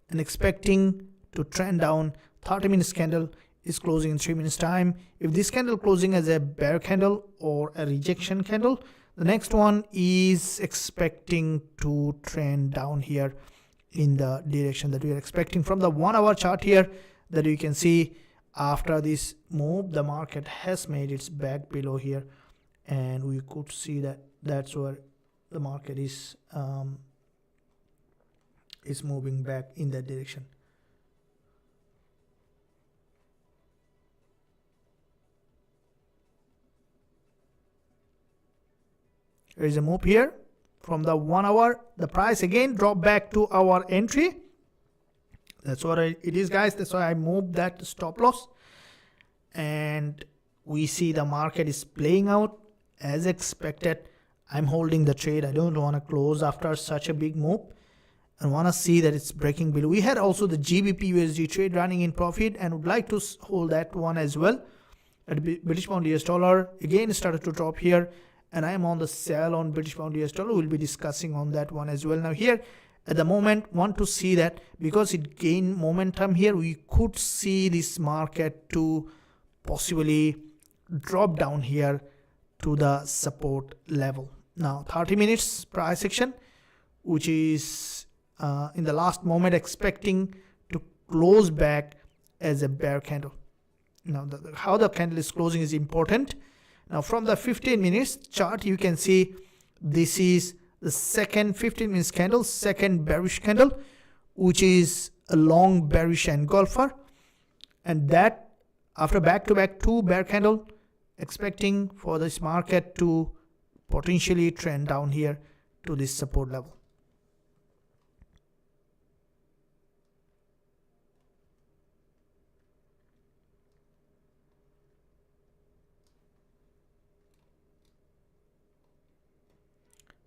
and expecting to trend down. 30-minute candle is closing in 3 minutes time. If this candle closing as a bear candle or a rejection candle, the next one is expecting to trend down here in the direction that we are expecting from the 1 hour chart here, that you can see after this move the market has made its back below here, and we could see that that's where the market is moving back in that direction. There is a move here from the 1 hour. The price again dropped back to our entry. That's what it is, guys. That's why I moved that stop loss, and we see the market is playing out as expected. I'm holding the trade. I don't want to close after such a big move. I want to see that it's breaking below. We had also the Gbpusd trade running in profit and would like to hold that one as well. At British Pound US Dollar again started to drop here, and I am on the sell on British Pound US Dollar. We'll be discussing on that one as well. Now here at the moment, want to see that because it gained momentum here, we could see this market to possibly drop down here to the support level. Now 30 minutes price action, which is in the last moment expecting to close back as a bear candle. Now how the candle is closing is important. Now from the 15 minutes chart you can see this is the second 15 minutes candle, second bearish candle, which is a long bearish engulfer, and that after back-to-back 2 bear candle, expecting for this market to potentially trend down here to this support level.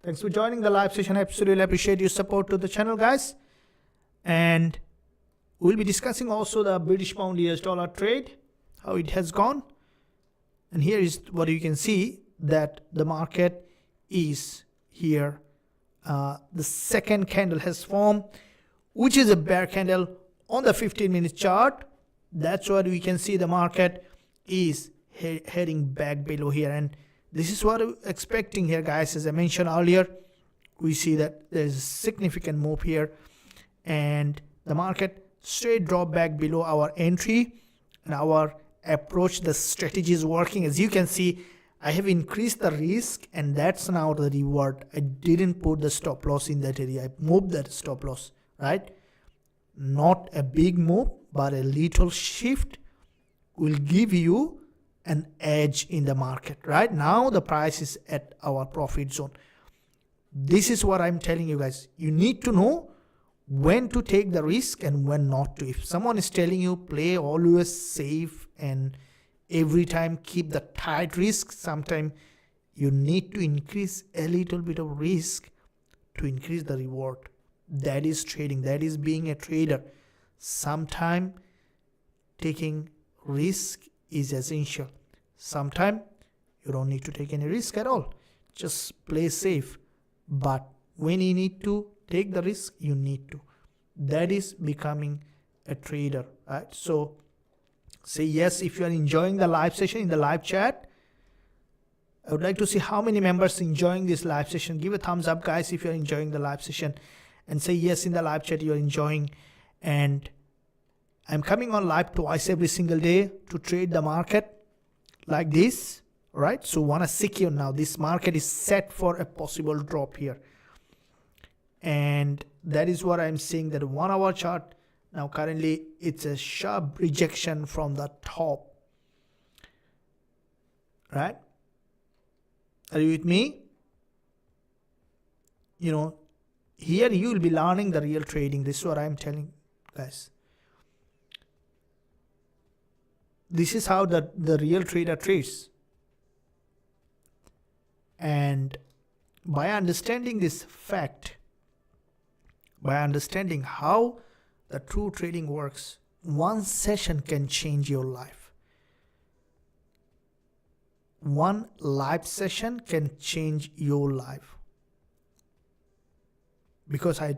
Thanks for joining the live session. I absolutely appreciate your support to the channel, guys. And we'll be discussing also the British pound US dollar trade, how it has gone. And here is what you can see, that the market is here. The second candle has formed, which is a bear candle on the 15-minute chart. That's what we can see. The market is heading back below here, and this is what we're expecting here, guys. As I mentioned earlier, we see that there's a significant move here, and the market straight drop back below our entry and our approach. The strategy is working. As you can see, I have increased the risk, and that's now the reward. I didn't put the stop loss in that area. I moved that stop loss, right? Not a big move, but a little shift will give you an edge in the market. Right now the price is at our profit zone. This is what I'm telling you, guys. You need to know when to take the risk and when not to. If someone is telling you play always safe and every time keep the tight risk, sometimes you need to increase a little bit of risk to increase the reward. That is trading. That is being a trader. Sometimes taking risk is essential. Sometimes you don't need to take any risk at all. Just play safe. But when you need to take the risk, you need to. That is becoming a trader, right? So say yes if you are enjoying the live session in the live chat. I would like to see how many members enjoying this live session. Give a thumbs up, guys, if you're enjoying the live session, and say yes in the live chat you're enjoying. And I'm coming on live twice every single day to trade the market like this, right? So want to secure now. This market is set for a possible drop here, and that is what I'm seeing. That 1 hour chart now currently it's a sharp rejection from the top, right? Are you with me? You know, here you will be learning the real trading. This is what I'm telling guys. This is how the real trader trades. And by understanding this fact, by understanding how the true trading works, one session can change your life. One live session can change your life. Because I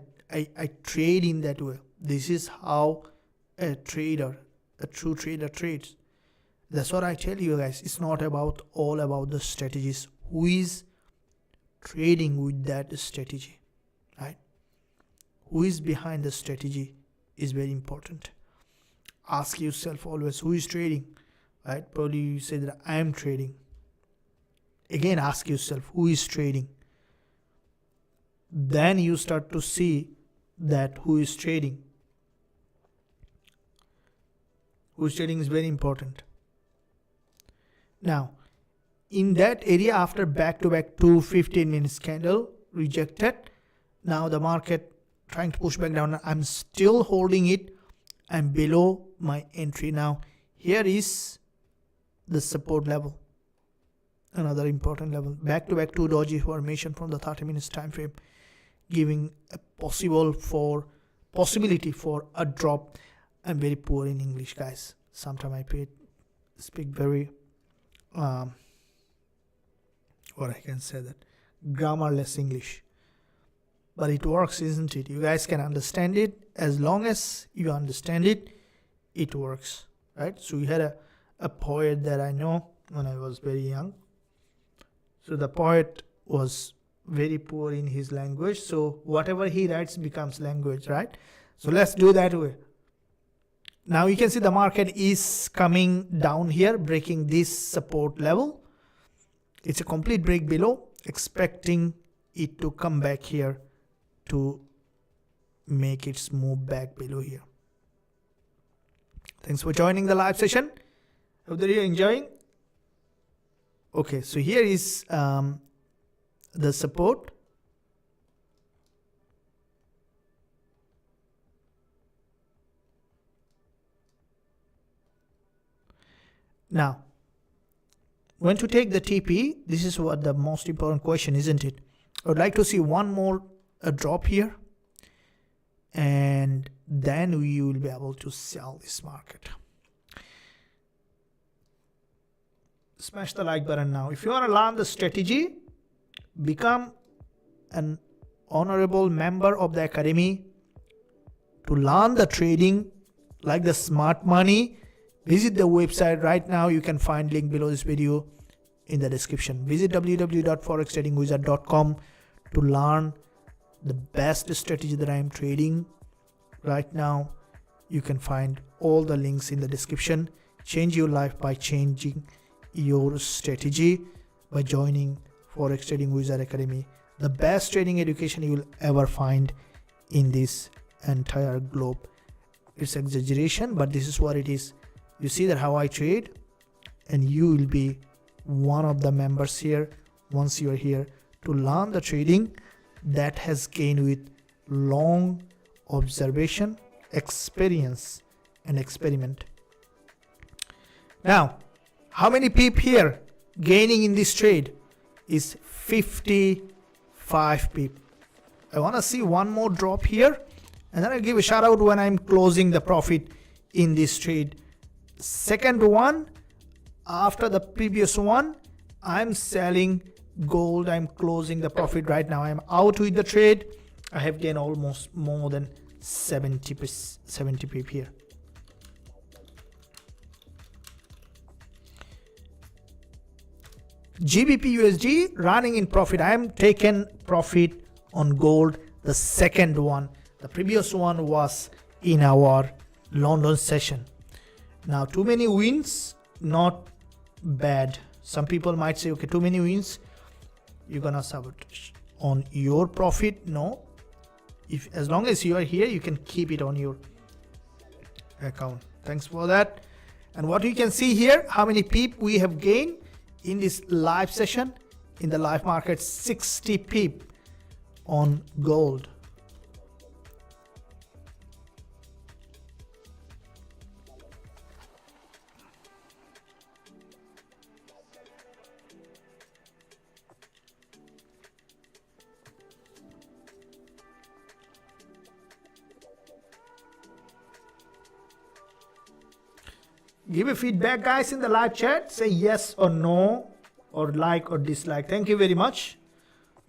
trade in that way. This is how a trader, a true trader trades. That's what I tell you, guys. It's not all about the strategies. Who is trading with that strategy, right? Who is behind the strategy is very important. Ask yourself always, who is trading, right? Probably you say that I am trading. Again, ask yourself, who is trading? Then you start to see that who is trading. Who is trading is very important. Now, in that area, after back-to-back 2 15 minutes candle rejected, now the market trying to push back down. I'm still holding it. I'm below my entry. Now, here is the support level. Another important level. Back-to-back 2 doji formation from the 30 minutes time frame, giving a possibility for a drop. I'm very poor in English, guys. Sometimes I speak very what I can say, that grammarless English, but it works, isn't it? You guys can understand it. As long as you understand it, it works, right? So we had a poet that I know when I was very young. So the poet was very poor in his language, so whatever he writes becomes language, right? So let's do that way. Now you can see the market is coming down here, breaking this support level. It's a complete break below, expecting it to come back here to make its move back below here. Thanks for joining the live session. Hope that you're enjoying. Okay, so here is the support. Now, when to take the TP, this is what the most important question, isn't it? I would like to see one more drop here, and then we will be able to sell this market. Smash the like button now. If you want to learn the strategy, become an honorable member of the academy. To learn the trading like the smart money, visit the website right now. You can find link below this video in the description. Visit www.forextradingwizard.com to learn the best strategy that I am trading right now. You can find all the links in the description. Change your life by changing your strategy by joining Forex Trading Wizard Academy, the best trading education you will ever find in this entire globe. It's exaggeration, but this is what it is. You see that how I trade, and you will be one of the members here once you are here to learn the trading that has gained with long observation, experience, and experiment. Now, how many pip here gaining in this trade is 55 pip. I want to see one more drop here, and then I'll give a shout out when I'm closing the profit in this trade. Second one, after the previous one, I'm selling gold. I'm closing the profit right now. I'm out with the trade. I have gained almost more than 70 pip here. Gbpusd running in profit. I am taking profit on gold, the second one. The previous one was in our London session. Now, too many wins, not bad. Some people might say, okay, too many wins, you're gonna sabotage on your profit. No, as long as you are here, you can keep it on your account. Thanks for that. And what you can see here, how many pip we have gained in this live session, in the live market, 60 pip on gold. Give a feedback, guys, in the live chat. Say yes or no, or like or dislike. Thank you very much.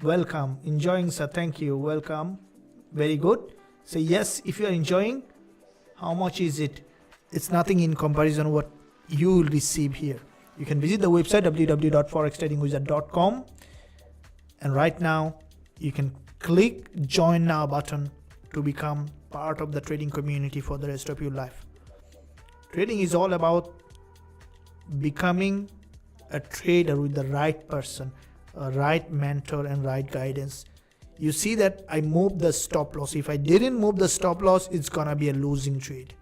Welcome. Enjoying, sir. Thank you. Welcome. Very good. Say yes if you are enjoying. How much is it? It's nothing in comparison what you will receive here. You can visit the website www.forextradingwizard.com, and right now you can click join now button to become part of the trading community for the rest of your life. Trading is all about becoming a trader with the right person, a right mentor and right guidance. You see that I moved the stop loss. If I didn't move the stop loss, it's gonna be a losing trade.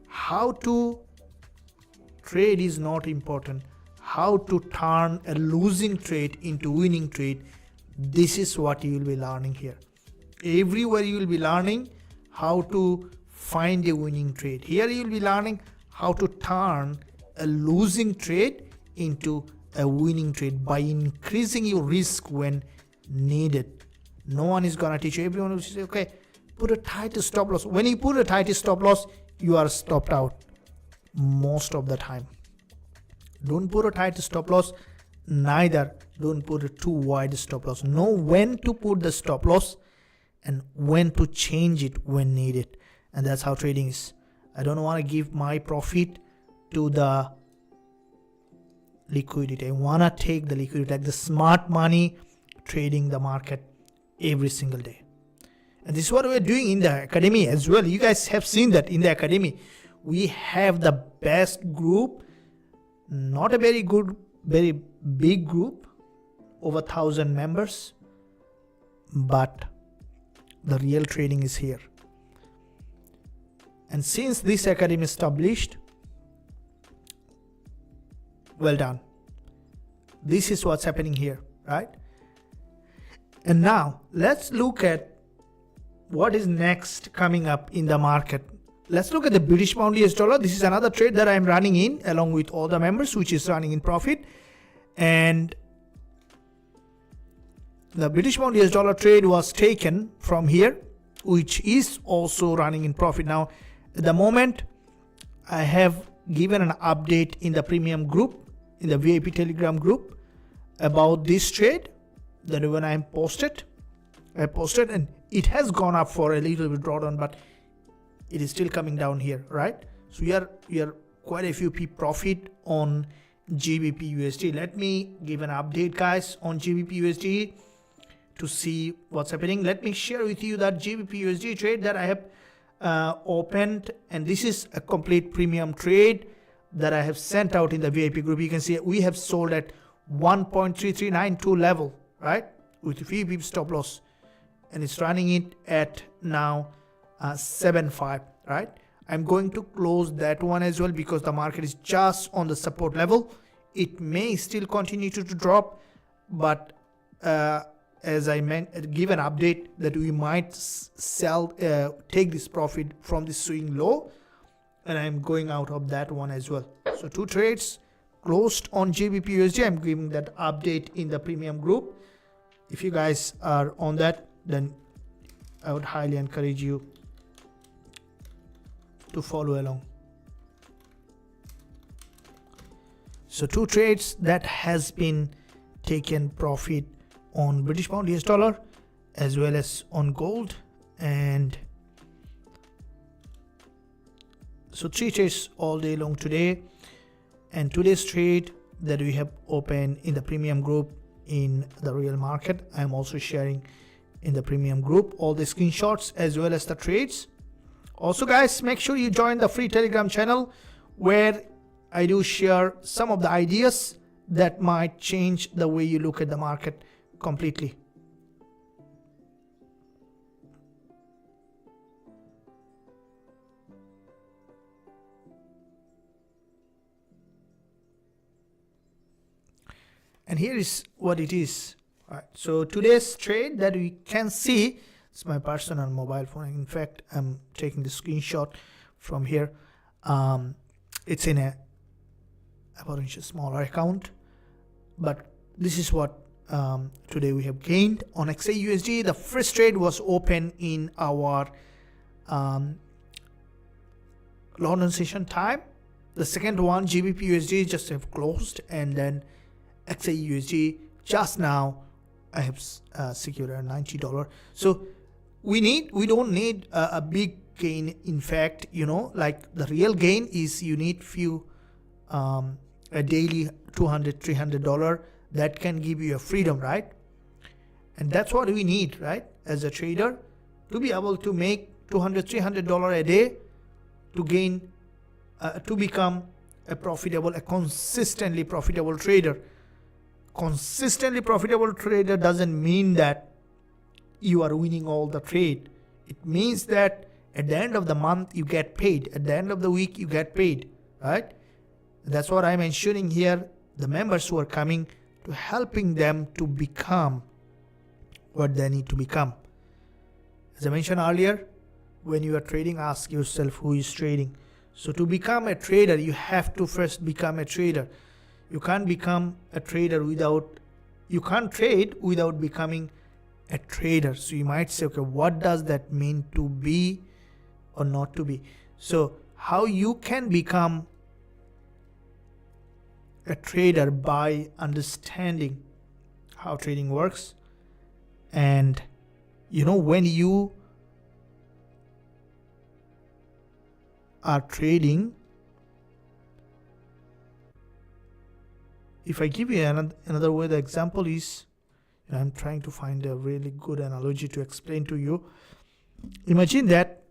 How to trade is not important. How to turn a losing trade into winning trade, this is what you will be learning here. Everywhere you will be learning how to find a winning trade. Here you will be learning how to turn a losing trade into a winning trade by increasing your risk when needed. No one is gonna teach you. Everyone will say, okay, put a tight stop loss. When you put a tight stop loss, you are stopped out most of the time. Don't put a tight stop loss, neither don't put a too wide stop loss. Know when to put the stop loss and when to change it when needed. And that's how trading is. I don't want to give my profit to the liquidity. I want to take the liquidity, like the smart money, trading the market every single day. And this is what we're doing in the academy as well. You guys have seen that in the academy. We have the best group, not a very big group, over 1,000 members, but the real trading is here. And since this academy is established, well done. This is what's happening here, right? And now let's look at what is next coming up in the market. Let's look at the British pound US dollar. This is another trade that I'm running in along with all the members, which is running in profit. And the British pound US dollar trade was taken from here, which is also running in profit. Now, at the moment, I have given an update in the premium group, in the VIP Telegram group, about this trade. That when I posted and it has gone up for a little bit drawdown, but it is still coming down here, right? So we are quite a few p profit on Gbpusd. Let me give an update, guys, on Gbpusd to see what's happening. Let me share with you that Gbpusd trade that I have opened, and this is a complete premium trade that I have sent out in the VIP group. You can see we have sold at 1.3392 level, right, with 3 pips stop loss, and it's running it at now 7.5, right? I'm going to close that one as well because the market is just on the support level. It may still continue to drop, but as I give an update that we might sell, take this profit from this swing low, and I'm going out of that one as well. So 2 trades closed on Gbpusd. I'm giving that update in the premium group. If you guys are on that, then I would highly encourage you to follow along. So 2 trades that has been taken profit on British pound US dollar as well as on gold, and so 3 trades all day long today. And today's trade that we have opened in the premium group in the real market, I'm also sharing in the premium group all the screenshots as well as the trades. Also, guys, make sure you join the free Telegram channel where I do share some of the ideas that might change the way you look at the market completely. And here is what it is. All right, so today's trade that we can see, it's my personal mobile phone. In fact, I'm taking the screenshot from here. It's in a about smaller account, but this is what today we have gained on Xauusd. The first trade was open in our London session time. The second one, Gbpusd, just have closed, and then Xauusd just now I have secured a $90. So we don't need a big gain. In fact, you know, like the real gain is you need few a daily $200-300 that can give you a freedom, right? And that's what we need, right, as a trader, to be able to make $200-300 a day to gain to become a consistently profitable trader. Consistently profitable trader doesn't mean that you are winning all the trade. It means that at the end of the month you get paid, at the end of the week you get paid, right? That's what I'm ensuring here, the members who are coming, to helping them to become what they need to become. As I mentioned earlier, when you are trading, ask yourself who is trading. So to become a trader, you have to first become a trader. You can't become a trader you can't trade without becoming a trader. So you might say, okay, what does that mean to be or not to be? So how you can become a trader by understanding how trading works. And you know, when you are trading, if I give you another way, the example is I'm trying to find a really good analogy to explain to you. Imagine that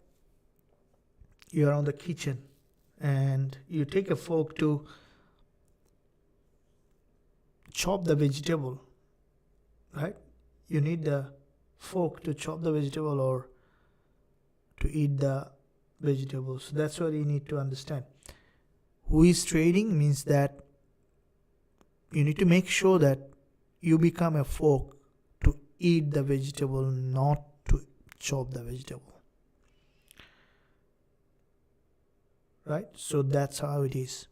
you're on the kitchen and you take a fork to chop the vegetable, right? You need the fork to chop the vegetable or to eat the vegetables. That's what you need to understand. Who is trading means that you need to make sure that you become a fork to eat the vegetable, not to chop the vegetable. Right? So that's how it is.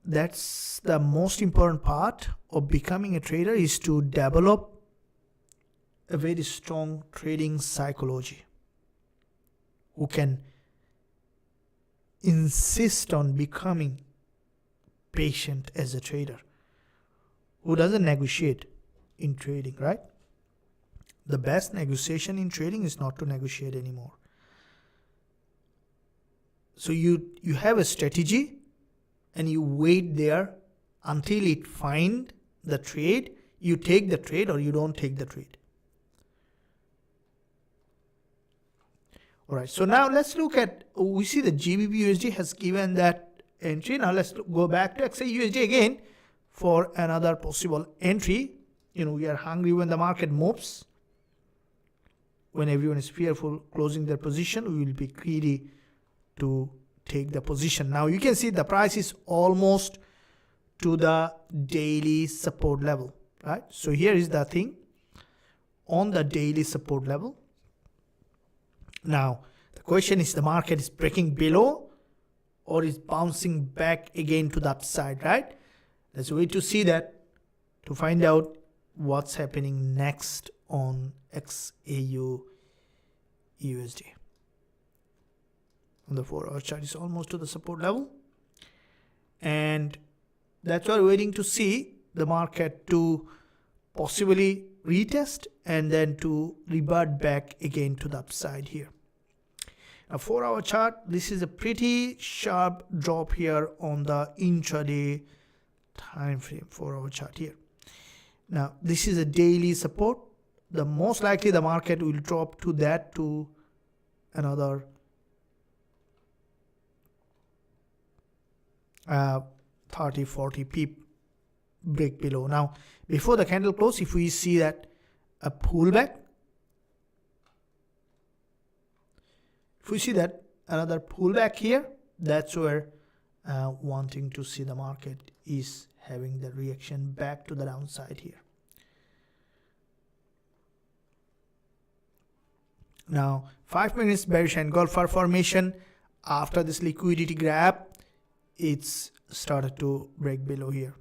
That's the most important part of becoming a trader, is to develop a very strong trading psychology, who can insist on becoming patient as a trader, who doesn't negotiate in trading, right? The best negotiation in trading is not to negotiate anymore. So you have a strategy and you wait there until it find the trade. You take the trade or you don't take the trade. Alright, so now let's look at, we see the Gbpusd has given that entry. Now let's go back to Xauusd again for another possible entry. We are hungry when the market moves. When everyone is fearful closing their position, we will be greedy to take the position. Now you can see the price is almost to the daily support level, right? So here is the thing on the daily support level. Now the question is, the market is breaking below or is bouncing back again to the upside, right? Let's wait to see that, to find out what's happening next on Xauusd. On the 4-hour chart is almost to the support level, and that's why we're waiting to see the market to possibly retest and then to revert back again to the upside here. A 4-hour chart, this is a pretty sharp drop here on the intraday time frame. 4-hour chart here. Now this is a daily support. The most likely the market will drop to that, to another 30-40 pip break below. Now before the candle close, if we see that a pullback, if we see that another pullback here, that's where wanting to see the market is having the reaction back to the downside here. Now 5 minutes bearish engulfer formation. After this liquidity grab, it's started to break below here.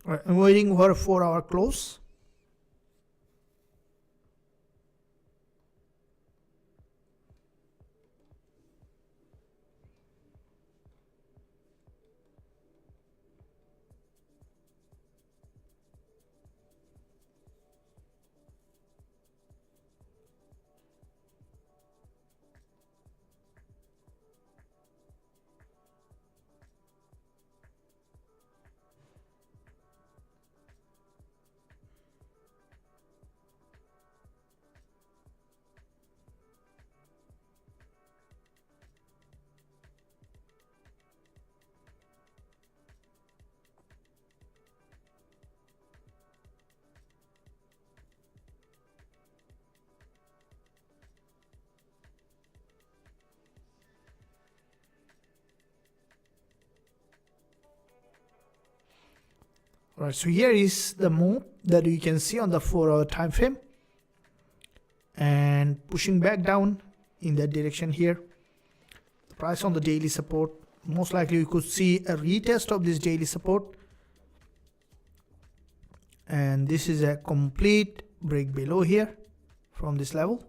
All right, I'm waiting for a 4-hour close. Alright, so here is the move that you can see on the 4-hour time frame, and pushing back down in that direction here. The price on the daily support, most likely you could see a retest of this daily support, and this is a complete break below here from this level.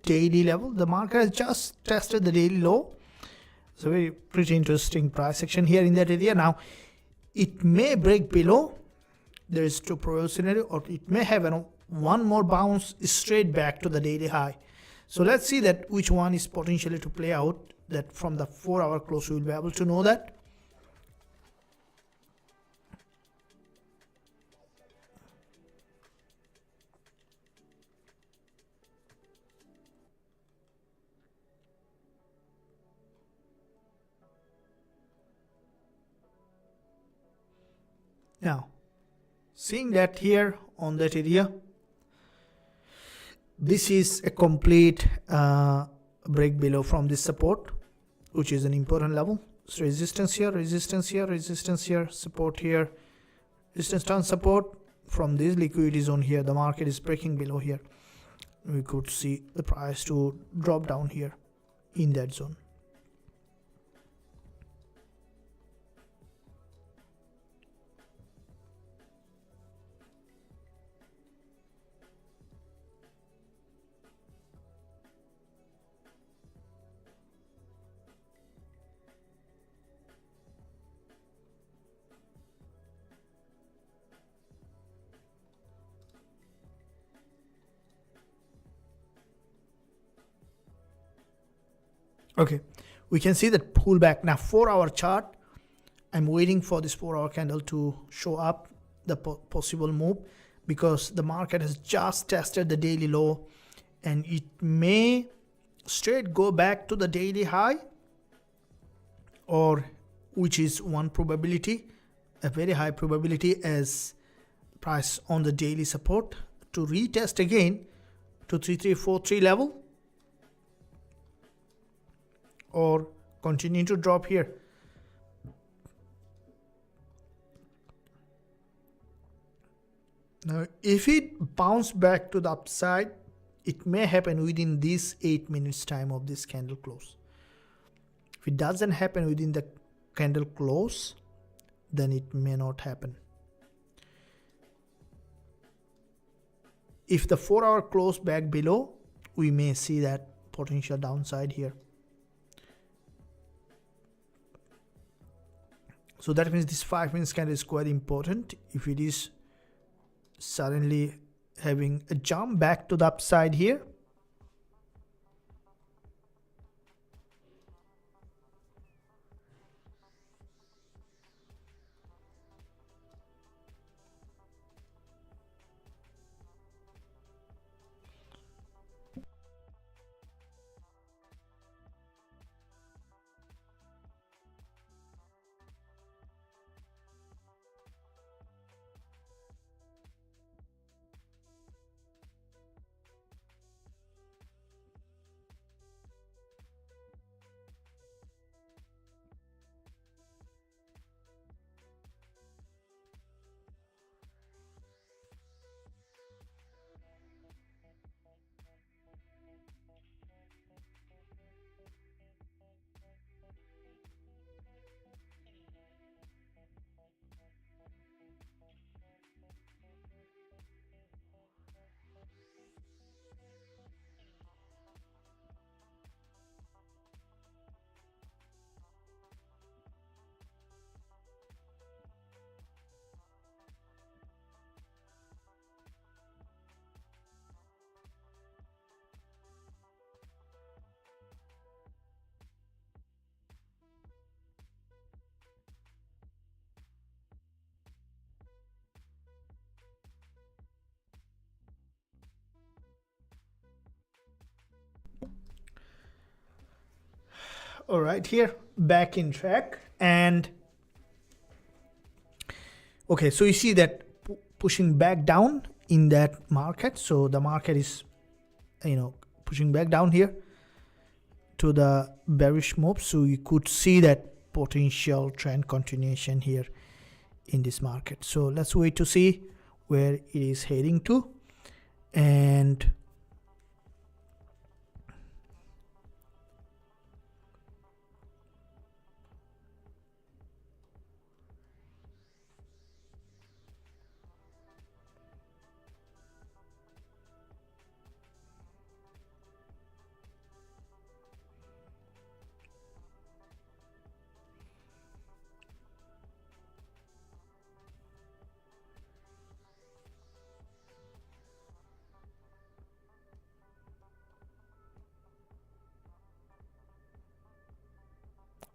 daily level. The market has just tested the daily low. It's a very pretty interesting price action here in that area. Now it may break below. There is two probable scenario, or it may have one more bounce straight back to the daily high. So let's see that which one is potentially to play out. That from the 4-hour close we will be able to know that. Now, seeing that here on that area, this is a complete break below from this support, which is an important level. So resistance here, resistance here, resistance here, support here, resistance down, support. From this liquidity zone here, the market is breaking below here. We could see the price to drop down here in that zone. Okay, we can see that pullback. Now 4-hour chart, I'm waiting for this 4-hour candle to show up the possible move, because the market has just tested the daily low and it may straight go back to the daily high, or which is one probability, a very high probability, as price on the daily support to retest again to 3343 level, or continue to drop here. Now if it bounce back to the upside, it may happen within this 8 minutes time of this candle close. If it doesn't happen within the candle close, then it may not happen. If the 4-hour close back below, we may see that potential downside here. So that means this 5 minutes candle is quite important. If it is suddenly having a jump back to the upside here, all right, here back in track. And okay, so you see that pushing back down in that market. So the market is, pushing back down here to the bearish move. So you could see that potential trend continuation here in this market. So let's wait to see where it is heading to. And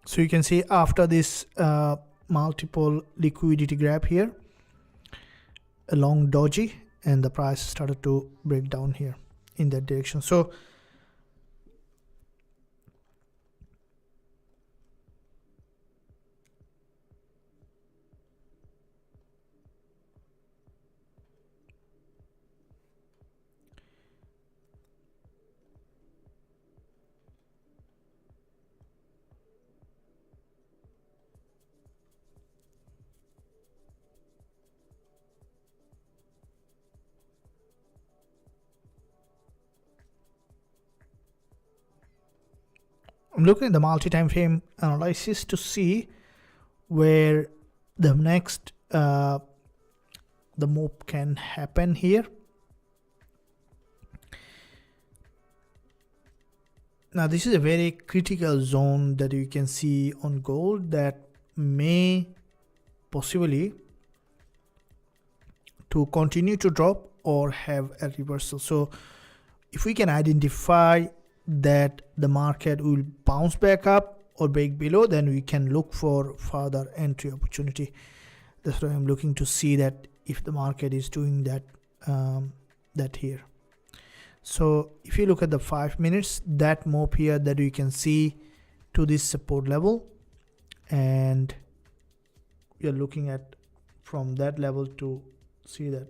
So you can see after this multiple liquidity grab here, a long doji, and the price started to break down here in that direction. So I'm looking at the multi-time frame analysis to see where the next the move can happen here. Now this is a very critical zone that you can see on gold that may possibly to continue to drop or have a reversal. So if we can identify that the market will bounce back up or break below, then we can look for further entry opportunity. That's why I'm looking to see that if the market is doing that that here. So if you look at the 5 minutes, that move here that you can see to this support level, and you're looking at from that level to see that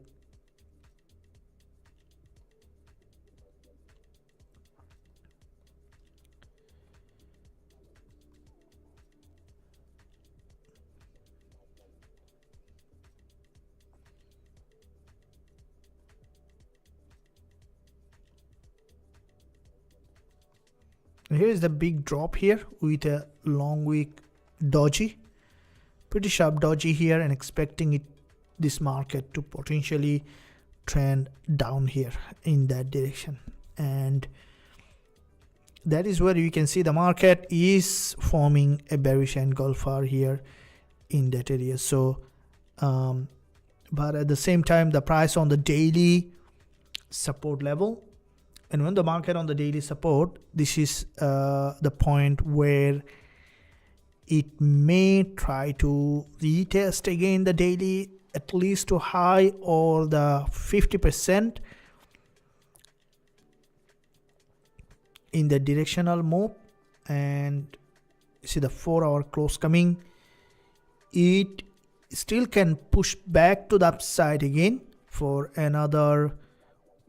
here is the big drop here with a long wick doji, pretty sharp doji here, and expecting it this market to potentially trend down here in that direction. And that is where you can see the market is forming a bearish engulfer here in that area. So but at the same time, the price on the daily support level, and when the market on the daily support, this is the point where it may try to retest again the daily at least to high or the 50% in the directional move. And see the 4-hour close coming, it still can push back to the upside again for another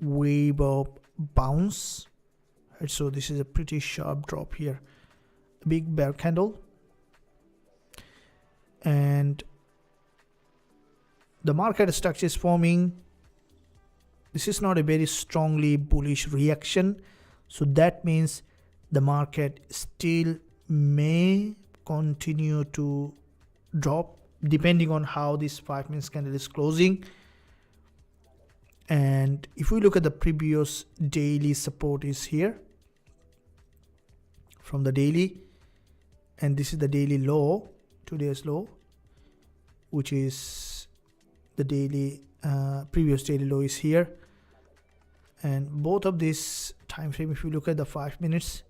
wave of bounce. Right, so this is a pretty sharp drop here, a big bear candle, and the market structure is forming. This is not a very strongly bullish reaction, so that means the market still may continue to drop depending on how this 5 minutes candle is closing. And if we look at the previous daily support is here from the daily, and this is the daily low, today's low, which is the daily previous daily low is here. And both of this time frame, if you look at the 5 minutes,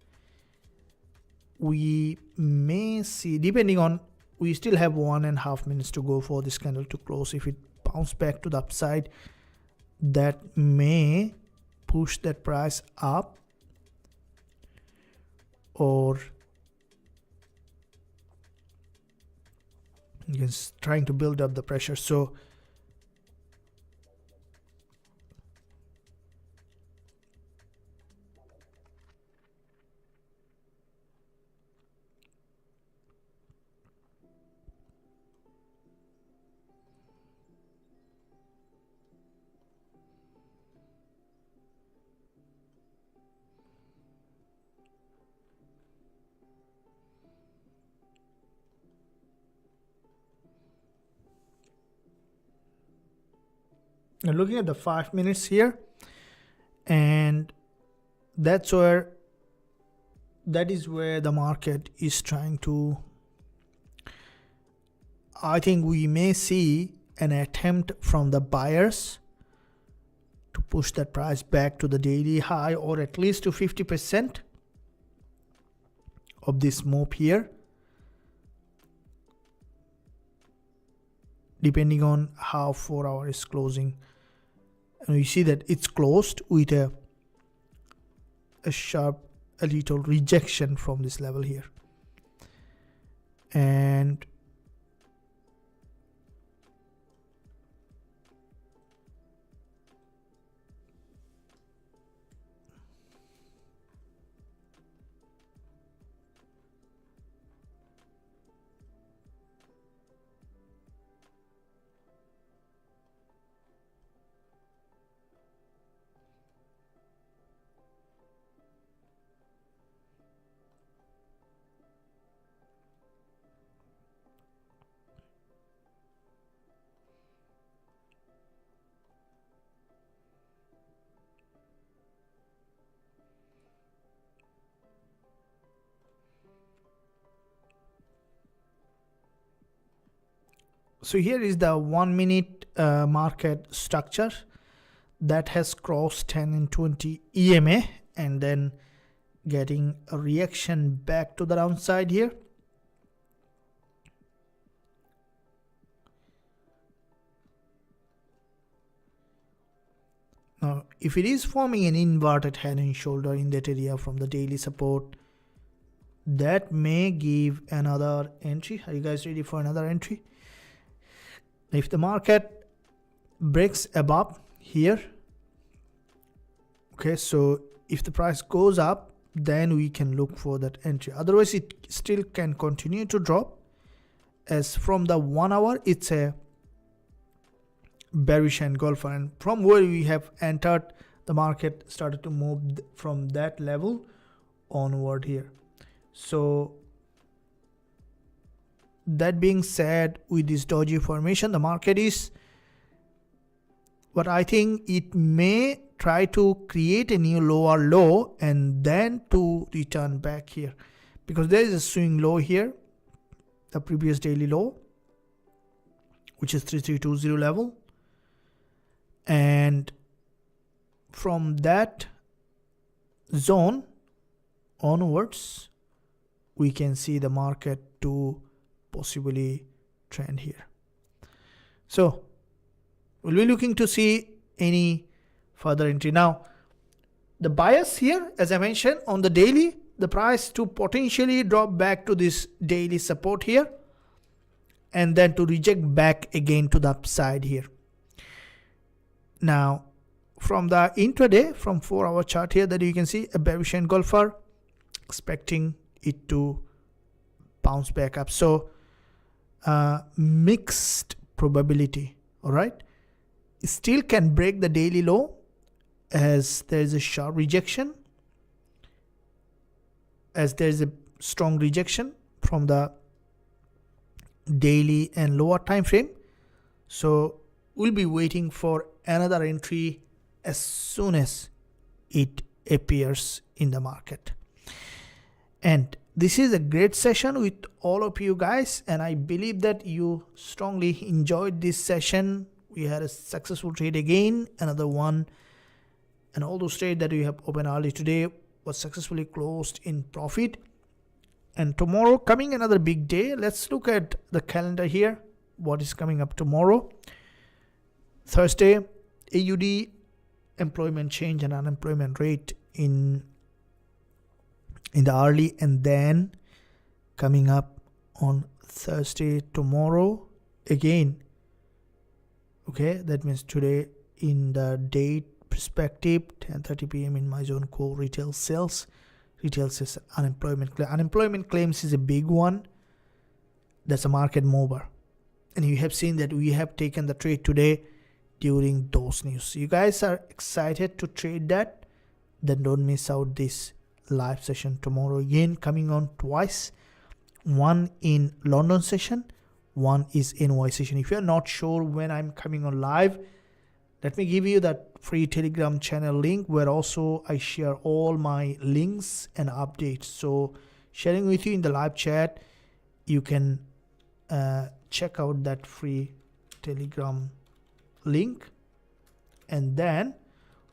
we may see, depending on, we still have 1.5 minutes to go for this candle to close. If it bounce back to the upside, that may push that price up, or it's trying to build up the pressure. So now looking at the 5 minutes here, and that is where the market is trying to, I think we may see an attempt from the buyers to push that price back to the daily high, or at least to 50% of this move here. depending on how 4 hour is closing. And you see that it's closed with a little rejection from this level here. And so here is the 1 minute market structure that has crossed 10 and 20 EMA and then getting a reaction back to the downside here. Now, if it is forming an inverted head and shoulder in that area from the daily support, that may give another entry. Are you guys ready for another entry? If the market breaks above here, okay, so if the price goes up, then we can look for that entry. Otherwise, it still can continue to drop, as from the 1 hour, it's a bearish engulfer, and from where we have entered, the market started to move from that level onward here. So that being said, with this doji formation, the market is, but I think it may try to create a new lower low and then to return back here, because there is a swing low here, the previous daily low, which is 3320 level, and from that zone onwards we can see the market to possibly trend here. So we'll be looking to see any further entry. Now the bias here, as I mentioned, on the daily, the price to potentially drop back to this daily support here and then to reject back again to the upside here. Now from the intraday, from 4 hour chart here, that you can see a bearish engulfer, expecting it to bounce back up. So mixed probability, all right, it still can break the daily low as there is a sharp rejection, as there is a strong rejection from the daily and lower time frame. So we'll be waiting for another entry as soon as it appears in the market. And this is a great session with all of you guys, and I believe that you strongly enjoyed this session. We had a successful trade again, another one, and all those trades that we have opened early today was successfully closed in profit. And tomorrow coming another big day. Let's look at the calendar here, what is coming up tomorrow. Thursday, AUD employment change and unemployment rate in the early, and then coming up on Thursday tomorrow again, okay, that means today in the date perspective, 10:30 p.m. in my zone core retail sales unemployment claims is a big one. That's a market mover, and you have seen that we have taken the trade today during those news. You guys are excited to trade that, then don't miss out this live session tomorrow. Again, coming on twice, one in London session, one is NY session. If you're not sure when I'm coming on live, let me give you that free Telegram channel link, where also I share all my links and updates. So sharing with you in the live chat, you can check out that free Telegram link, and then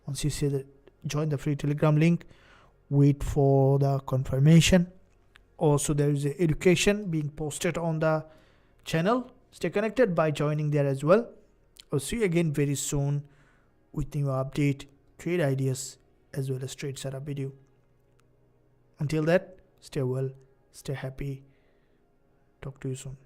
once you see that, join the free Telegram link, wait for the confirmation. Also there is a education being posted on the channel, Stay connected by joining there as well. I'll see you again very soon with new update, trade ideas, as well as trade setup video. Until that, stay well, stay happy. Talk to you soon.